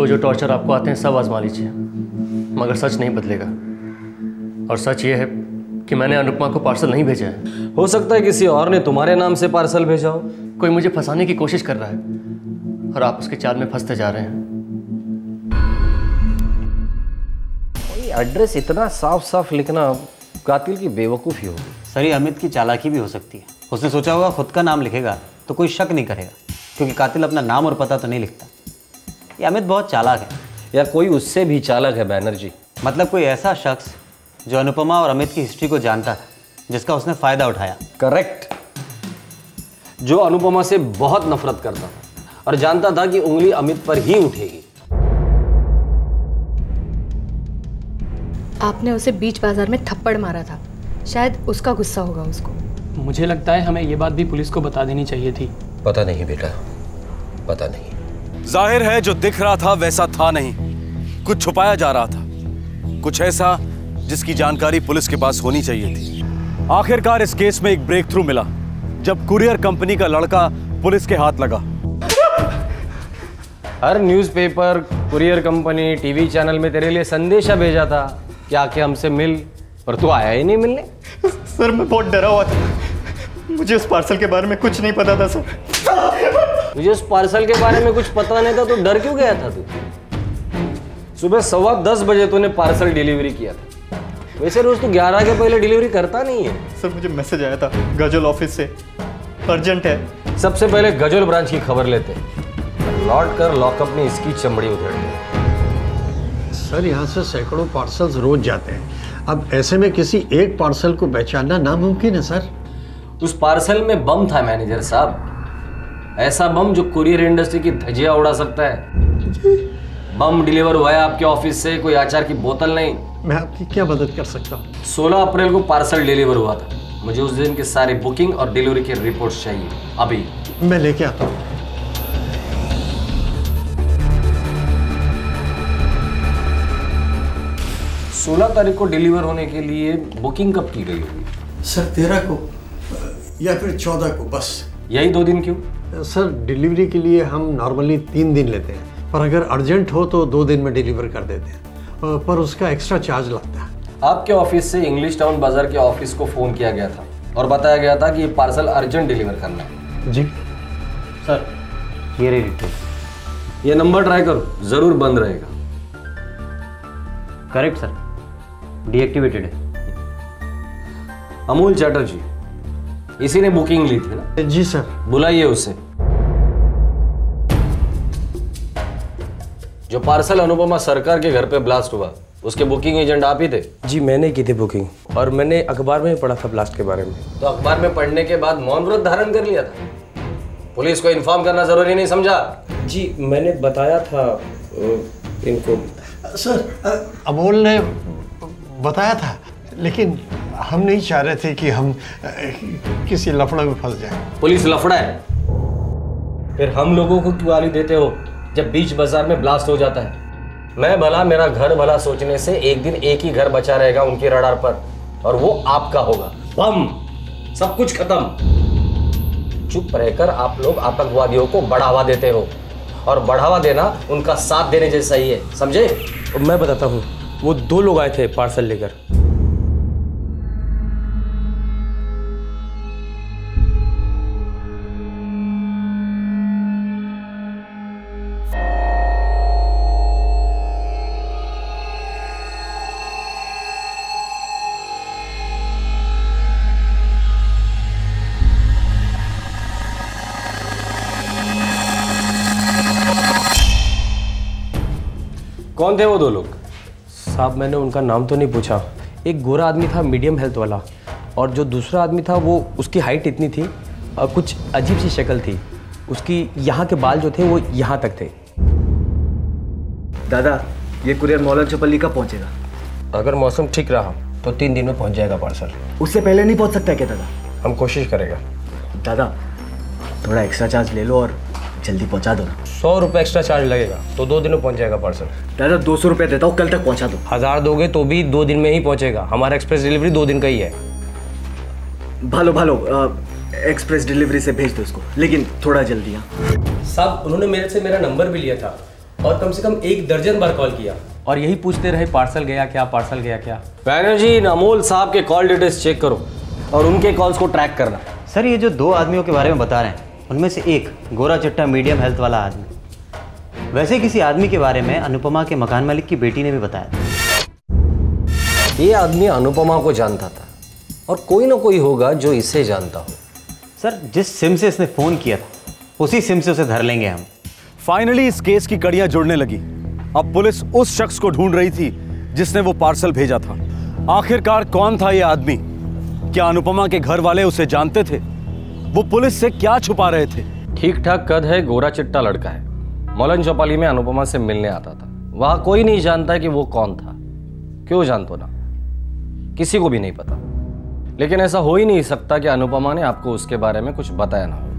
जो टॉर्चर आपको आते हैं सब आजमा लीजिए, मगर सच नहीं बदलेगा। और सच ये है कि मैंने अनुपमा को पार्सल नहीं भेजा है। हो सकता है किसी और ने तुम्हारे नाम से पार्सल भेजा हो। कोई मुझे फंसाने की कोशिश कर रहा है, और आप उसके चाल में फंसते जा रहे हैं। एड्रेस इतना साफ साफ लिखना कातिल की बेवकूफ़ी होगी। सर, ये अमित की चालाकी भी हो सकती है। उसने सोचा होगा खुद का नाम लिखेगा तो कोई शक नहीं करेगा, क्योंकि कातिल अपना नाम और पता तो नहीं लिखता। ये अमित बहुत चालाक है। या कोई उससे भी चालाक है बैनर्जी। मतलब कोई ऐसा शख्स जो अनुपमा और अमित की हिस्ट्री को जानता था, जिसका उसने फायदा उठाया। करेक्ट। जो अनुपमा से बहुत नफरत करता था और जानता था कि उंगली अमित पर ही उठेगी। आपने उसे बीच बाजार में थप्पड़ मारा था, शायद उसका गुस्सा होगा उसको। मुझे लगता है हमें ये बात भी पुलिस को बता देनी चाहिए थी। पता नहीं बेटा, पता नहीं। जाहिर है जो दिख रहा था वैसा था नहीं, कुछ छुपाया जा रहा था, कुछ ऐसा जिसकी जानकारी पुलिस के पास होनी चाहिए थी। आखिरकार इस केस में एक ब्रेक थ्रू मिला जब कुरियर कंपनी का लड़का पुलिस के हाथ लगा। हर newspaper, courier company, TV channel में तेरे लिए संदेशा भेजा था कि आके हमसे मिल, पर तू आया ही नहीं मिलने। सर, मैं बहुत डरा हुआ था। मुझे उस पार्सल के बारे में कुछ नहीं पता था सर। मुझे उस पार्सल के बारे में कुछ पता नहीं था तो डर क्यों गया था तू? सुबह 10:15 बजे तूने पार्सल डिलीवरी किया था। वैसे रोज तू 11 के पहले डिलीवरी करता नहीं है। सर, मुझे मैसेज आया था गजल ऑफिस से, अर्जेंट है। सबसे पहले गजल ब्रांच की खबर लेते, लौट कर लॉकअप में इसकी चमड़ी उधेड़ते। सर, यहाँ से सैकड़ों पार्सल्स रोज जाते हैं। अब ऐसे में किसी एक पार्सल को पहचानना नामुमकिन है सर। उस पार्सल में बम था मैनेजर साहब, ऐसा बम जो कुरियर इंडस्ट्री की धज्जियां उड़ा सकता है। बम डिलीवर हुआ है आपके ऑफिस से, कोई अचार की बोतल नहीं। मैं आपकी क्या मदद कर सकता हूँ? 16 अप्रैल को पार्सल डिलीवर हुआ था। मुझे उस दिन के सारे बुकिंग और डिलीवरी की रिपोर्ट्स चाहिए अभी। मैं लेके आता हूँ। 16 तारीख को डिलीवर होने के लिए बुकिंग कब की गई होगी? सर, 13 को या फिर 14 को, बस यही 2 दिन क्यों? सर, डिलीवरी के लिए हम नॉर्मली 3 दिन लेते हैं, पर अगर अर्जेंट हो तो 2 दिन में डिलीवर कर देते हैं, पर उसका एक्स्ट्रा चार्ज लगता है। आपके ऑफिस से इंग्लिश टाउन बाजार के ऑफिस को फोन किया गया था और बताया गया था कि ये पार्सल अर्जेंट डिलीवर करना है। जी सर, ये रही रिपोर्ट। ये नंबर ट्राई करो, जरूर बंद रहेगा। करेक्ट सर, डीएक्टिवेटेड है। अमूल चैटर्जी, इसी ने बुकिंग ली थी ना? जी सर। बुलाइए उसे। जो पार्सल अनुपमा सरकार के घर पे ब्लास्ट हुआ, उसके बुकिंग एजेंट आप ही थे? जी, मैंने की थी बुकिंग, और मैंने अखबार में पढ़ा था ब्लास्ट के बारे में। तो अखबार में पढ़ने के बाद मौन व्रत धारण कर लिया था? पुलिस को इन्फॉर्म करना जरूरी नहीं समझा? जी, मैंने बताया था इनको। सर, अमोल ने बताया था, लेकिन हम नहीं चाह रहे थे कि हम किसी लफड़ा में फंस जाए। पुलिस लफड़ा है? फिर हम लोगों को क्यों गाली देते हो जब बीच बाजार में ब्लास्ट हो जाता है? मैं भला, मेरा घर भला सोचने से एक दिन एक ही घर बचा रहेगा उनकी रडार पर, और वो आपका होगा। बम, सब कुछ खत्म। चुप रहकर आप लोग आतंकवादियों को बढ़ावा देते हो, और बढ़ावा देना उनका साथ देने जैसा ही है, समझे? मैं बताता हूँ, वो 2 लोग आए थे पार्सल लेकर। कौन थे वो दो लोग? साहब मैंने उनका नाम तो नहीं पूछा। एक गोरा आदमी था मीडियम हेल्थ वाला, और जो दूसरा आदमी था वो उसकी हाइट इतनी थी, कुछ अजीब सी शक्ल थी उसकी, यहाँ के बाल जो थे वो यहाँ तक थे। दादा ये कुरियर मौलाना चौपल्ली कब पहुँचेगा? अगर मौसम ठीक रहा तो 3 दिन में पहुँच जाएगा पार्सल। उससे पहले नहीं पहुँच सकता क्या दादा? हम कोशिश करेगा। दादा थोड़ा एक्स्ट्रा चार्ज ले लो और जल्दी पहुँचा दो ना। 100 रुपये एक्स्ट्रा चार्ज लगेगा तो 2 दिन में पहुँच जाएगा पार्सल। दादा 200 रुपये देता हूँ, कल तक पहुँचा दो। 1000 दोगे तो भी 2 दिन में ही पहुँचेगा। हमारा एक्सप्रेस डिलीवरी 2 दिन का ही है। भालो एक्सप्रेस डिलीवरी से भेज दो इसको, लेकिन थोड़ा जल्दी। हाँ साहब उन्होंने मेरे से मेरा नंबर भी लिया था और कम से कम 1 दर्जन बार कॉल किया और यही पूछते रहे पार्सल गया क्या, पार्सल गया क्या। बैनर्जी, अमोल साहब के कॉल डिटेल्स चेक करो और उनके कॉल्स को ट्रैक करना। सर ये जो 2 आदमियों के बारे में बता रहे हैं उनमें से एक गोरा चिट्टा मीडियम हेल्थ वाला आदमी, वैसे किसी आदमी के बारे में अनुपमा के मकान मालिक की बेटी ने भी बताया था। ये आदमी अनुपमा को जानता था और कोई ना कोई होगा जो इसे जानता हो। सर जिस सिम से इसने फोन किया था उसी सिम से उसे धर लेंगे हम। फाइनली इस केस की कड़ियां जुड़ने लगी। अब पुलिस उस शख्स को ढूंढ रही थी जिसने वो पार्सल भेजा था। आखिरकार कौन था ये आदमी? क्या अनुपमा के घर वाले उसे जानते थे? वो पुलिस से क्या छुपा रहे थे? ठीक ठाक कद है, गोरा चिट्टा लड़का है। मौलाना चौपाली में अनुपमा से मिलने आता था। वहां कोई नहीं जानता कि वो कौन था। क्यों जानतो ना, किसी को भी नहीं पता। लेकिन ऐसा हो ही नहीं सकता कि अनुपमा ने आपको उसके बारे में कुछ बताया ना हो।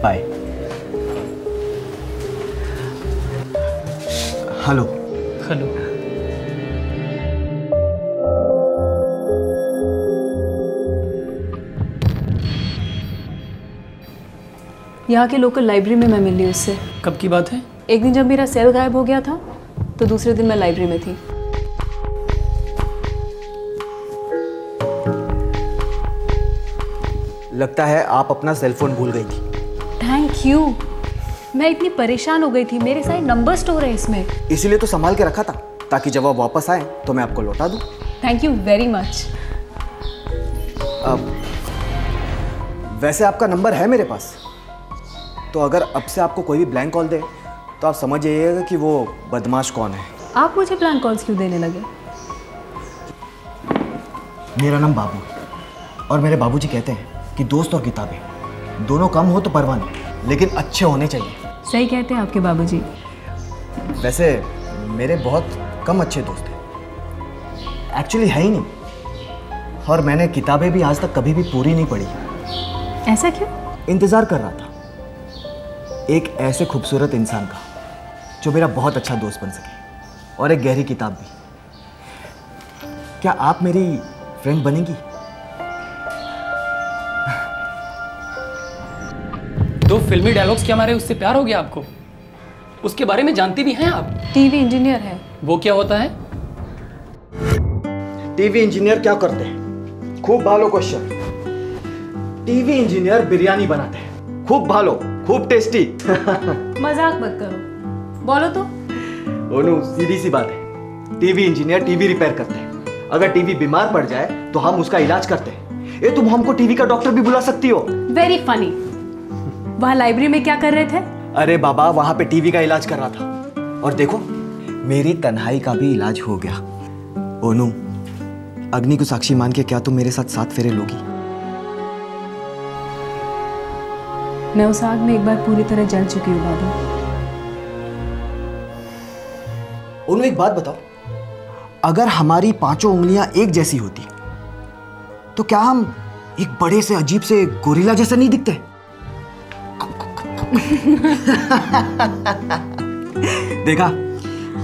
बाय। हेलो। हेलो। यहाँ के लोकल लाइब्रेरी में मैं मिली उससे। कब की बात है? एक दिन जब मेरा सेल गायब हो गया था तो दूसरे दिन मैं लाइब्रेरी में थी। लगता है आप अपना सेलफोन भूल गई थी। Thank you. मैं इतनी परेशान हो गई थी, मेरे सारे नंबर स्टोर है इसमें। इसीलिए तो संभाल के रखा था ताकि जब आप वापस आए तो मैं आपको लौटा दूं। Thank you very much. वैसे आपका नंबर है मेरे पास, तो अगर अब से आपको कोई भी ब्लैंक कॉल दे तो आप समझ जाइएगा कि वो बदमाश कौन है। आप मुझे ब्लैंक कॉल्स क्यों देने लगे? मेरा नाम बाबू है और मेरे बाबूजी कहते हैं कि दोस्त और किताबें दोनों कम हो तो परवाह नहीं, लेकिन अच्छे होने चाहिए। सही कहते हैं आपके बाबूजी। वैसे मेरे बहुत कम अच्छे दोस्त हैं, एक्चुअली है ही नहीं। और मैंने किताबें भी आज तक कभी भी पूरी नहीं पढ़ी। ऐसा क्यों? इंतज़ार कर रहा था एक ऐसे खूबसूरत इंसान का जो मेरा बहुत अच्छा दोस्त बन सके, और एक गहरी किताब भी। क्या आप मेरी फ्रेंड बनेंगी? दो फिल्मी डायलॉग्स के हमारे उससे प्यार हो गया आपको? उसके बारे में जानती भी हैं आप? टीवी इंजीनियर है। वो क्या होता है? टीवी इंजीनियर क्या करते हैं? खूब भालो क्वेश्चन। टीवी इंजीनियर बिरयानी बनाते हैं, खूब भालो, खूब टेस्टी। मजाक मत करो, बोलो तो। ओनू सीधी सी बात है, टीवी इंजीनियर टीवी रिपेयर करते हैं। अगर टीवी बीमार पड़ जाए तो हम उसका इलाज करते हैं। ये तुम हमको टीवी का डॉक्टर भी बुला सकती हो। Very funny. वहाँ लाइब्रेरी में क्या कर रहे थे? अरे बाबा, वहां पे टीवी का इलाज कर रहा था। और देखो मेरी तन्हाई का भी इलाज हो गया। ओनू, अग्नि को साक्षी मान के क्या तुम मेरे साथ 7 फेरे लोगी? मैं उस आग में एक बार पूरी तरह जल चुकी हूँ बाबा। ओनू एक बात बताओ, अगर हमारी 5 उंगलियां एक जैसी होती तो क्या हम एक बड़े से अजीब से गोरिल्ला जैसे नहीं दिखते? देखा,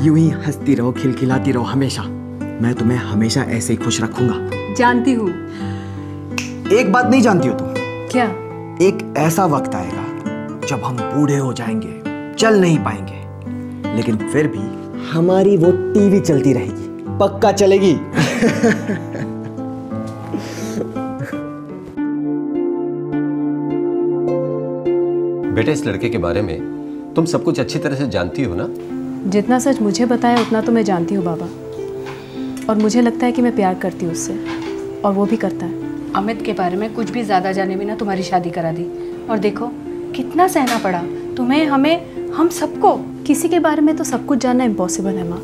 यूं ही हंसती रहो, खिलखिलाती रहो हमेशा। मैं तुम्हें हमेशा ऐसे ही खुश रखूंगा। जानती हूँ। एक बात नहीं जानती हो तुम? क्या? एक ऐसा वक्त आएगा जब हम बूढ़े हो जाएंगे, चल नहीं पाएंगे, लेकिन फिर भी हमारी वो टीवी चलती रहेगी, पक्का चलेगी। बेटे, इस लड़के के बारे में तुम सब कुछ अच्छी तरह से जानती हो ना? जितना सच मुझे पता है उतना तो मैं जानती हूँ बाबा। और मुझे लगता है कि मैं प्यार करती हूँ उससे, और वो भी करता है। अमित के बारे में कुछ भी ज़्यादा जाने बिना तुम्हारी शादी करा दी। और देखो कितना सहना पड़ा तुम्हें, हमें, हम सबको। किसी के बारे में तो सब कुछ जानना इम्पॉसिबल है माँ।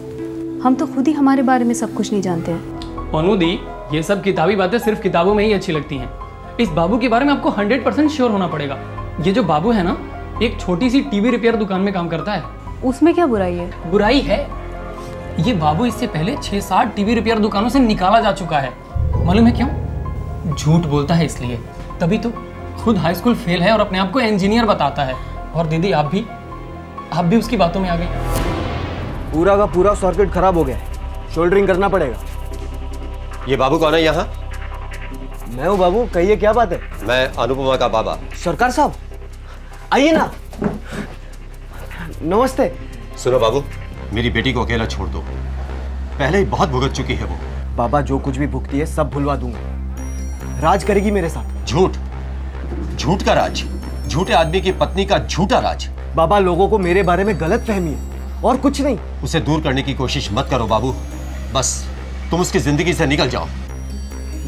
हम तो खुद ही हमारे बारे में सब कुछ नहीं जानते हैं। अनु दी, ये सब किताबी बातें सिर्फ किताबों में ही अच्छी लगती हैं। इस बाबू के बारे में आपको 100% श्योर होना पड़ेगा। ये जो बाबू है ना, एक छोटी सी टीवी रिपेयर दुकान में काम करता है। उसमें क्या बुराई है? बुराई है, ये बाबू इससे पहले 6-7 टीवी रिपेयर दुकानों से निकाला जा चुका है। मालूम है क्यों? झूठ बोलता है इसलिए। तभी तो खुद हाई स्कूल फेल है और अपने आप को इंजीनियर बताता है। और दीदी आप भी उसकी बातों में आ गई। पूरा का पूरा सर्किट खराब हो गया है, शोल्डरिंग करना पड़ेगा। ये बाबू कौन है यहाँ? मैं हूँ बाबू, कहिए क्या बात है? मैं अनुपमा का बाबा। सरकार साहब आइए ना। नमस्ते। सुनो बाबू, मेरी बेटी को अकेला छोड़ दो, पहले ही बहुत भुगत चुकी है वो। बाबा जो कुछ भी भुगती है सब भुलवा दूंगा, राज करेगी मेरे साथ। झूठ का राज, झूठे आदमी की पत्नी का झूठा राज। बाबा लोगों को मेरे बारे में गलत फहमी है और कुछ नहीं। उसे दूर करने की कोशिश मत करो बाबू, बस तुम उसकी जिंदगी से निकल जाओ।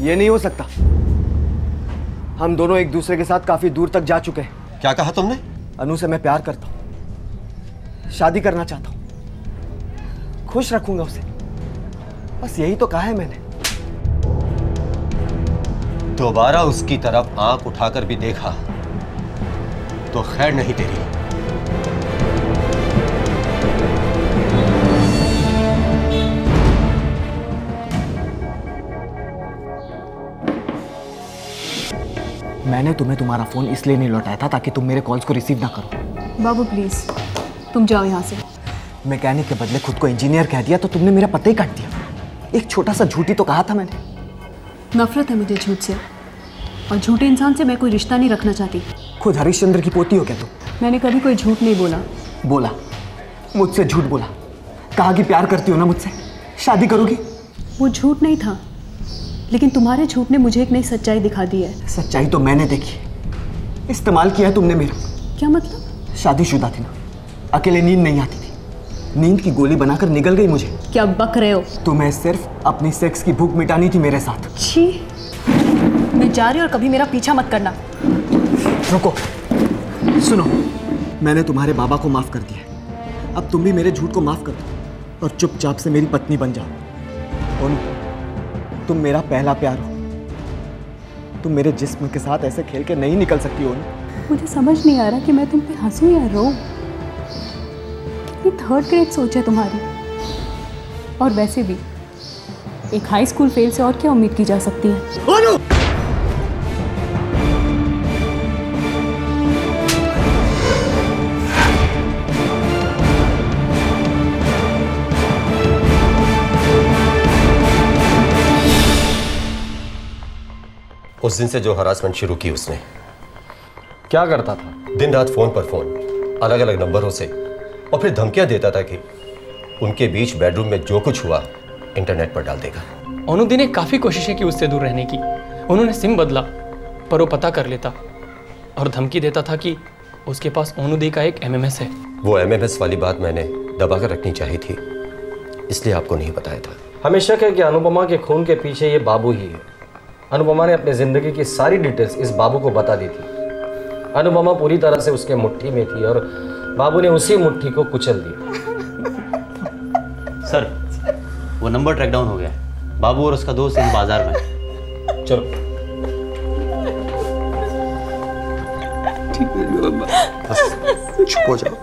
ये नहीं हो सकता, हम दोनों एक दूसरे के साथ काफी दूर तक जा चुके हैं। क्या कहा तुमने? अनु से मैं प्यार करता हूं, शादी करना चाहता हूं, खुश रखूंगा उसे, बस यही तो कहा है मैंने। दोबारा उसकी तरफ आंख उठाकर भी देखा तो खैर नहीं तेरी। मैंने तुम्हें तुम्हारा फोन इसलिए नहीं लौटाया था ताकि तुम मेरे कॉल्स को रिसीव ना करो। बाबू प्लीज तुम जाओ यहाँ से। मैकेनिक के बदले खुद को इंजीनियर कह दिया तो तुमने मेरा पता ही काट दिया। एक छोटा सा झूठी तो कहा था मैंने। नफरत है मुझे झूठ से, और झूठे इंसान से मैं कोई रिश्ता नहीं रखना चाहती। खुद हरिश्चंद्र की पोती हो क्या तुम? मैंने कभी कोई झूठ नहीं बोला। बोला, मुझसे झूठ बोला, कहा कि प्यार करती हो ना मुझसे, शादी करोगी। वो झूठ नहीं था, लेकिन तुम्हारे झूठ ने मुझे एक नई सच्चाई दिखा दी है। सच्चाई तो मैंने देखी, इस्तेमाल किया है तुमने मेरा। क्या मतलब? शादीशुदा थी ना, अकेले नींद नहीं आती थी, नींद की गोली बनाकर निगल गई मुझे। क्या बक रहे हो? तुम्हें सिर्फ अपनी सेक्स की भूख मिटानी थी मेरे साथ। छी, मैं जा रही हूँ और कभी मेरा पीछा मत करना। रुको, सुनो, मैंने तुम्हारे बाबा को माफ कर दिया, अब तुम भी मेरे झूठ को माफ कर दो और चुपचाप से मेरी पत्नी बन जाओ। ओनू, तुम मेरा पहला प्यार हो, तुम मेरे जिस्म के साथ ऐसे खेल के नहीं निकल सकती हो। मुझे समझ नहीं आ रहा कि मैं तुम पे हंसूं या रो। ये थर्ड ग्रेड सोच है तुम्हारी। और वैसे भी एक हाई स्कूल फेल से और क्या उम्मीद की जा सकती है? ओनू! उस दिन से जो हरासमेंट शुरू की उसने। क्या करता था? दिन रात फोन पर फोन, अलग अलग नंबरों से, और फिर धमकियां देता था कि उनके बीच बेडरूम में जो कुछ हुआ इंटरनेट पर डाल देगा। अनुदी ने काफ़ी कोशिशें की उससे दूर रहने की। उन्होंने सिम बदला, पर वो पता कर लेता और धमकी देता था कि उसके पास अनुदी का एक MMS है। वो MMS वाली बात मैंने दबा कर रखनी चाहिए थी, इसलिए आपको नहीं बताया था। हमें शक है कि अनुपमा के खून के पीछे ये बाबू ही है। अनुपमा ने अपनी जिंदगी की सारी डिटेल्स इस बाबू को बता दी थी। अनुपमा पूरी तरह से उसके मुट्ठी में थी और बाबू ने उसी मुट्ठी को कुचल दिया। सर, वो नंबर ट्रैक डाउन हो गया है। बाबू और उसका दोस्त इन बाजार में है। चलो। ठीक है, बस चुप हो जाओ।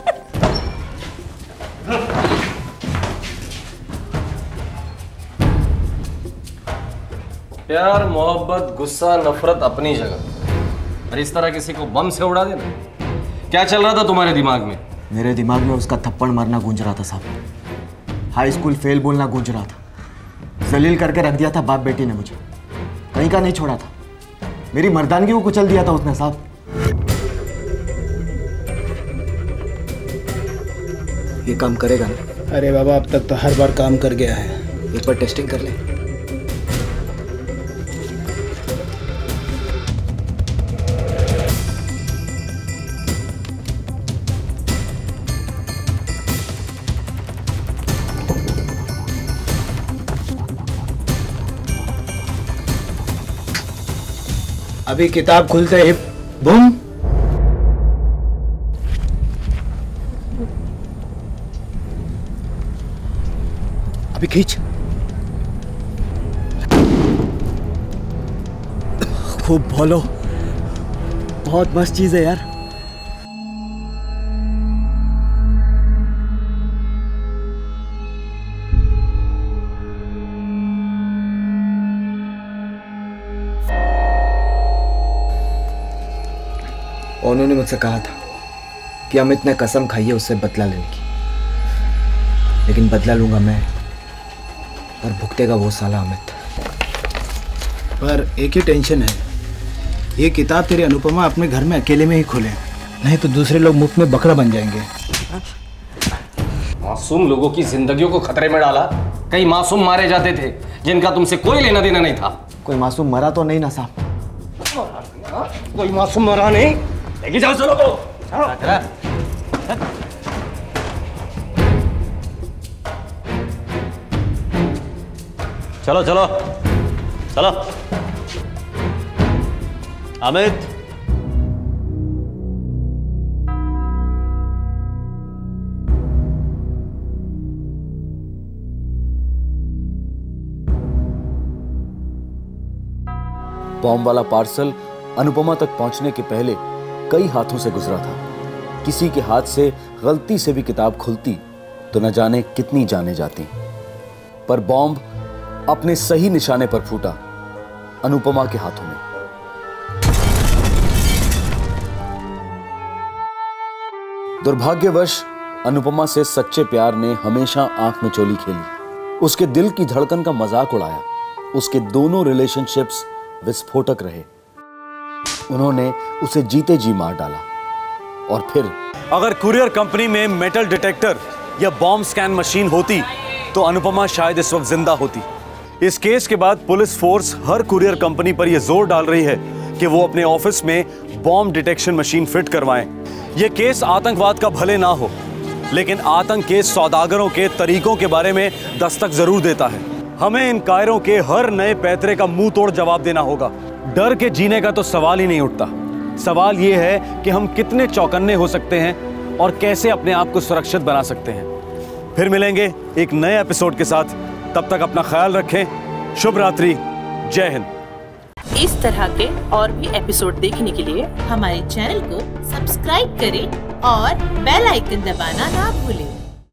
प्यार, मोहब्बत, गुस्सा, नफरत अपनी जगह, और इस तरह किसी को बम से उड़ा देना। क्या चल रहा था तुम्हारे दिमाग में? मेरे दिमाग में उसका थप्पड़ मारना गूंज रहा था साहब, हाई स्कूल फेल बोलना गूंज रहा था, जलील करके रख दिया था बाप बेटी ने मुझे, कहीं का नहीं छोड़ा था, मेरी मर्दानगी को कुचल दिया था उसने साहब। ये काम करेगा ना? अरे बाबा, अब तक तो हर बार काम कर गया है। एक बार टेस्टिंग कर ले। अभी किताब खुलते ही बूम। अभी खींच। खूब बोलो, बहुत मस्त चीज है यार। उन्होंने मुझसे कहा था कि अमित ने कसम खाई है उससे बदला लेने की, लेकिन बदला लूंगा मैं और भुगतेगा वो साला अमित। पर एक ही टेंशन है, ये किताब तेरी अनुपमा अपने घर में अकेले में ही खोले, नहीं तो दूसरे लोग मुफ्त में बकरा बन जाएंगे। मासूम लोगों की जिंदगियों को खतरे में डाला। कई मासूम मारे जाते थे जिनका तुमसे कोई लेना देना नहीं था। कोई मासूम मरा तो नहीं ना साहब? कोई मासूम मरा नहीं। लेके जाओ चलो को। चलो चलो चलो। अमित, बॉम्ब वाला पार्सल अनुपमा तक पहुंचने के पहले कई हाथों से गुजरा था। किसी के हाथ से गलती से भी किताब खुलती तो न जाने कितनी जाने जाती, पर बॉम्ब अपने सही निशाने पर फूटा, अनुपमा के हाथों में। दुर्भाग्यवश अनुपमा से सच्चे प्यार ने हमेशा आंख में चोली खेली, उसके दिल की धड़कन का मजाक उड़ाया। उसके दोनों रिलेशनशिप्स विस्फोटक रहे। उन्होंने उसे जीते जी मार डाला। और फिर अगर कुरियर कंपनी में मेटल डिटेक्टर या बॉम्ब स्कैन मशीन होती तो अनुपमा शायद इस वक्त जिंदा होती। इस केस के बाद police force her courier company पर यह जोर डाल रही है कि वो अपने ऑफिस में बॉम्ब डिटेक्शन मशीन फिट करवाएं। यह केस आतंकवाद का भले ना हो, लेकिन आतंक के सौदागरों के तरीकों के बारे में दस्तक जरूर देता है। हमें इन कायरों के हर नए पैतरे का मुंह तोड़ जवाब देना होगा। डर के जीने का तो सवाल ही नहीं उठता। सवाल यह है कि हम कितने चौकन्ने हो सकते हैं और कैसे अपने आप को सुरक्षित बना सकते हैं। फिर मिलेंगे एक नए एपिसोड के साथ। तब तक अपना ख्याल रखें। शुभ रात्रि। जय हिंद। इस तरह के और भी एपिसोड देखने के लिए हमारे चैनल को सब्सक्राइब करें और बेल आइकन दबाना ना भूलें।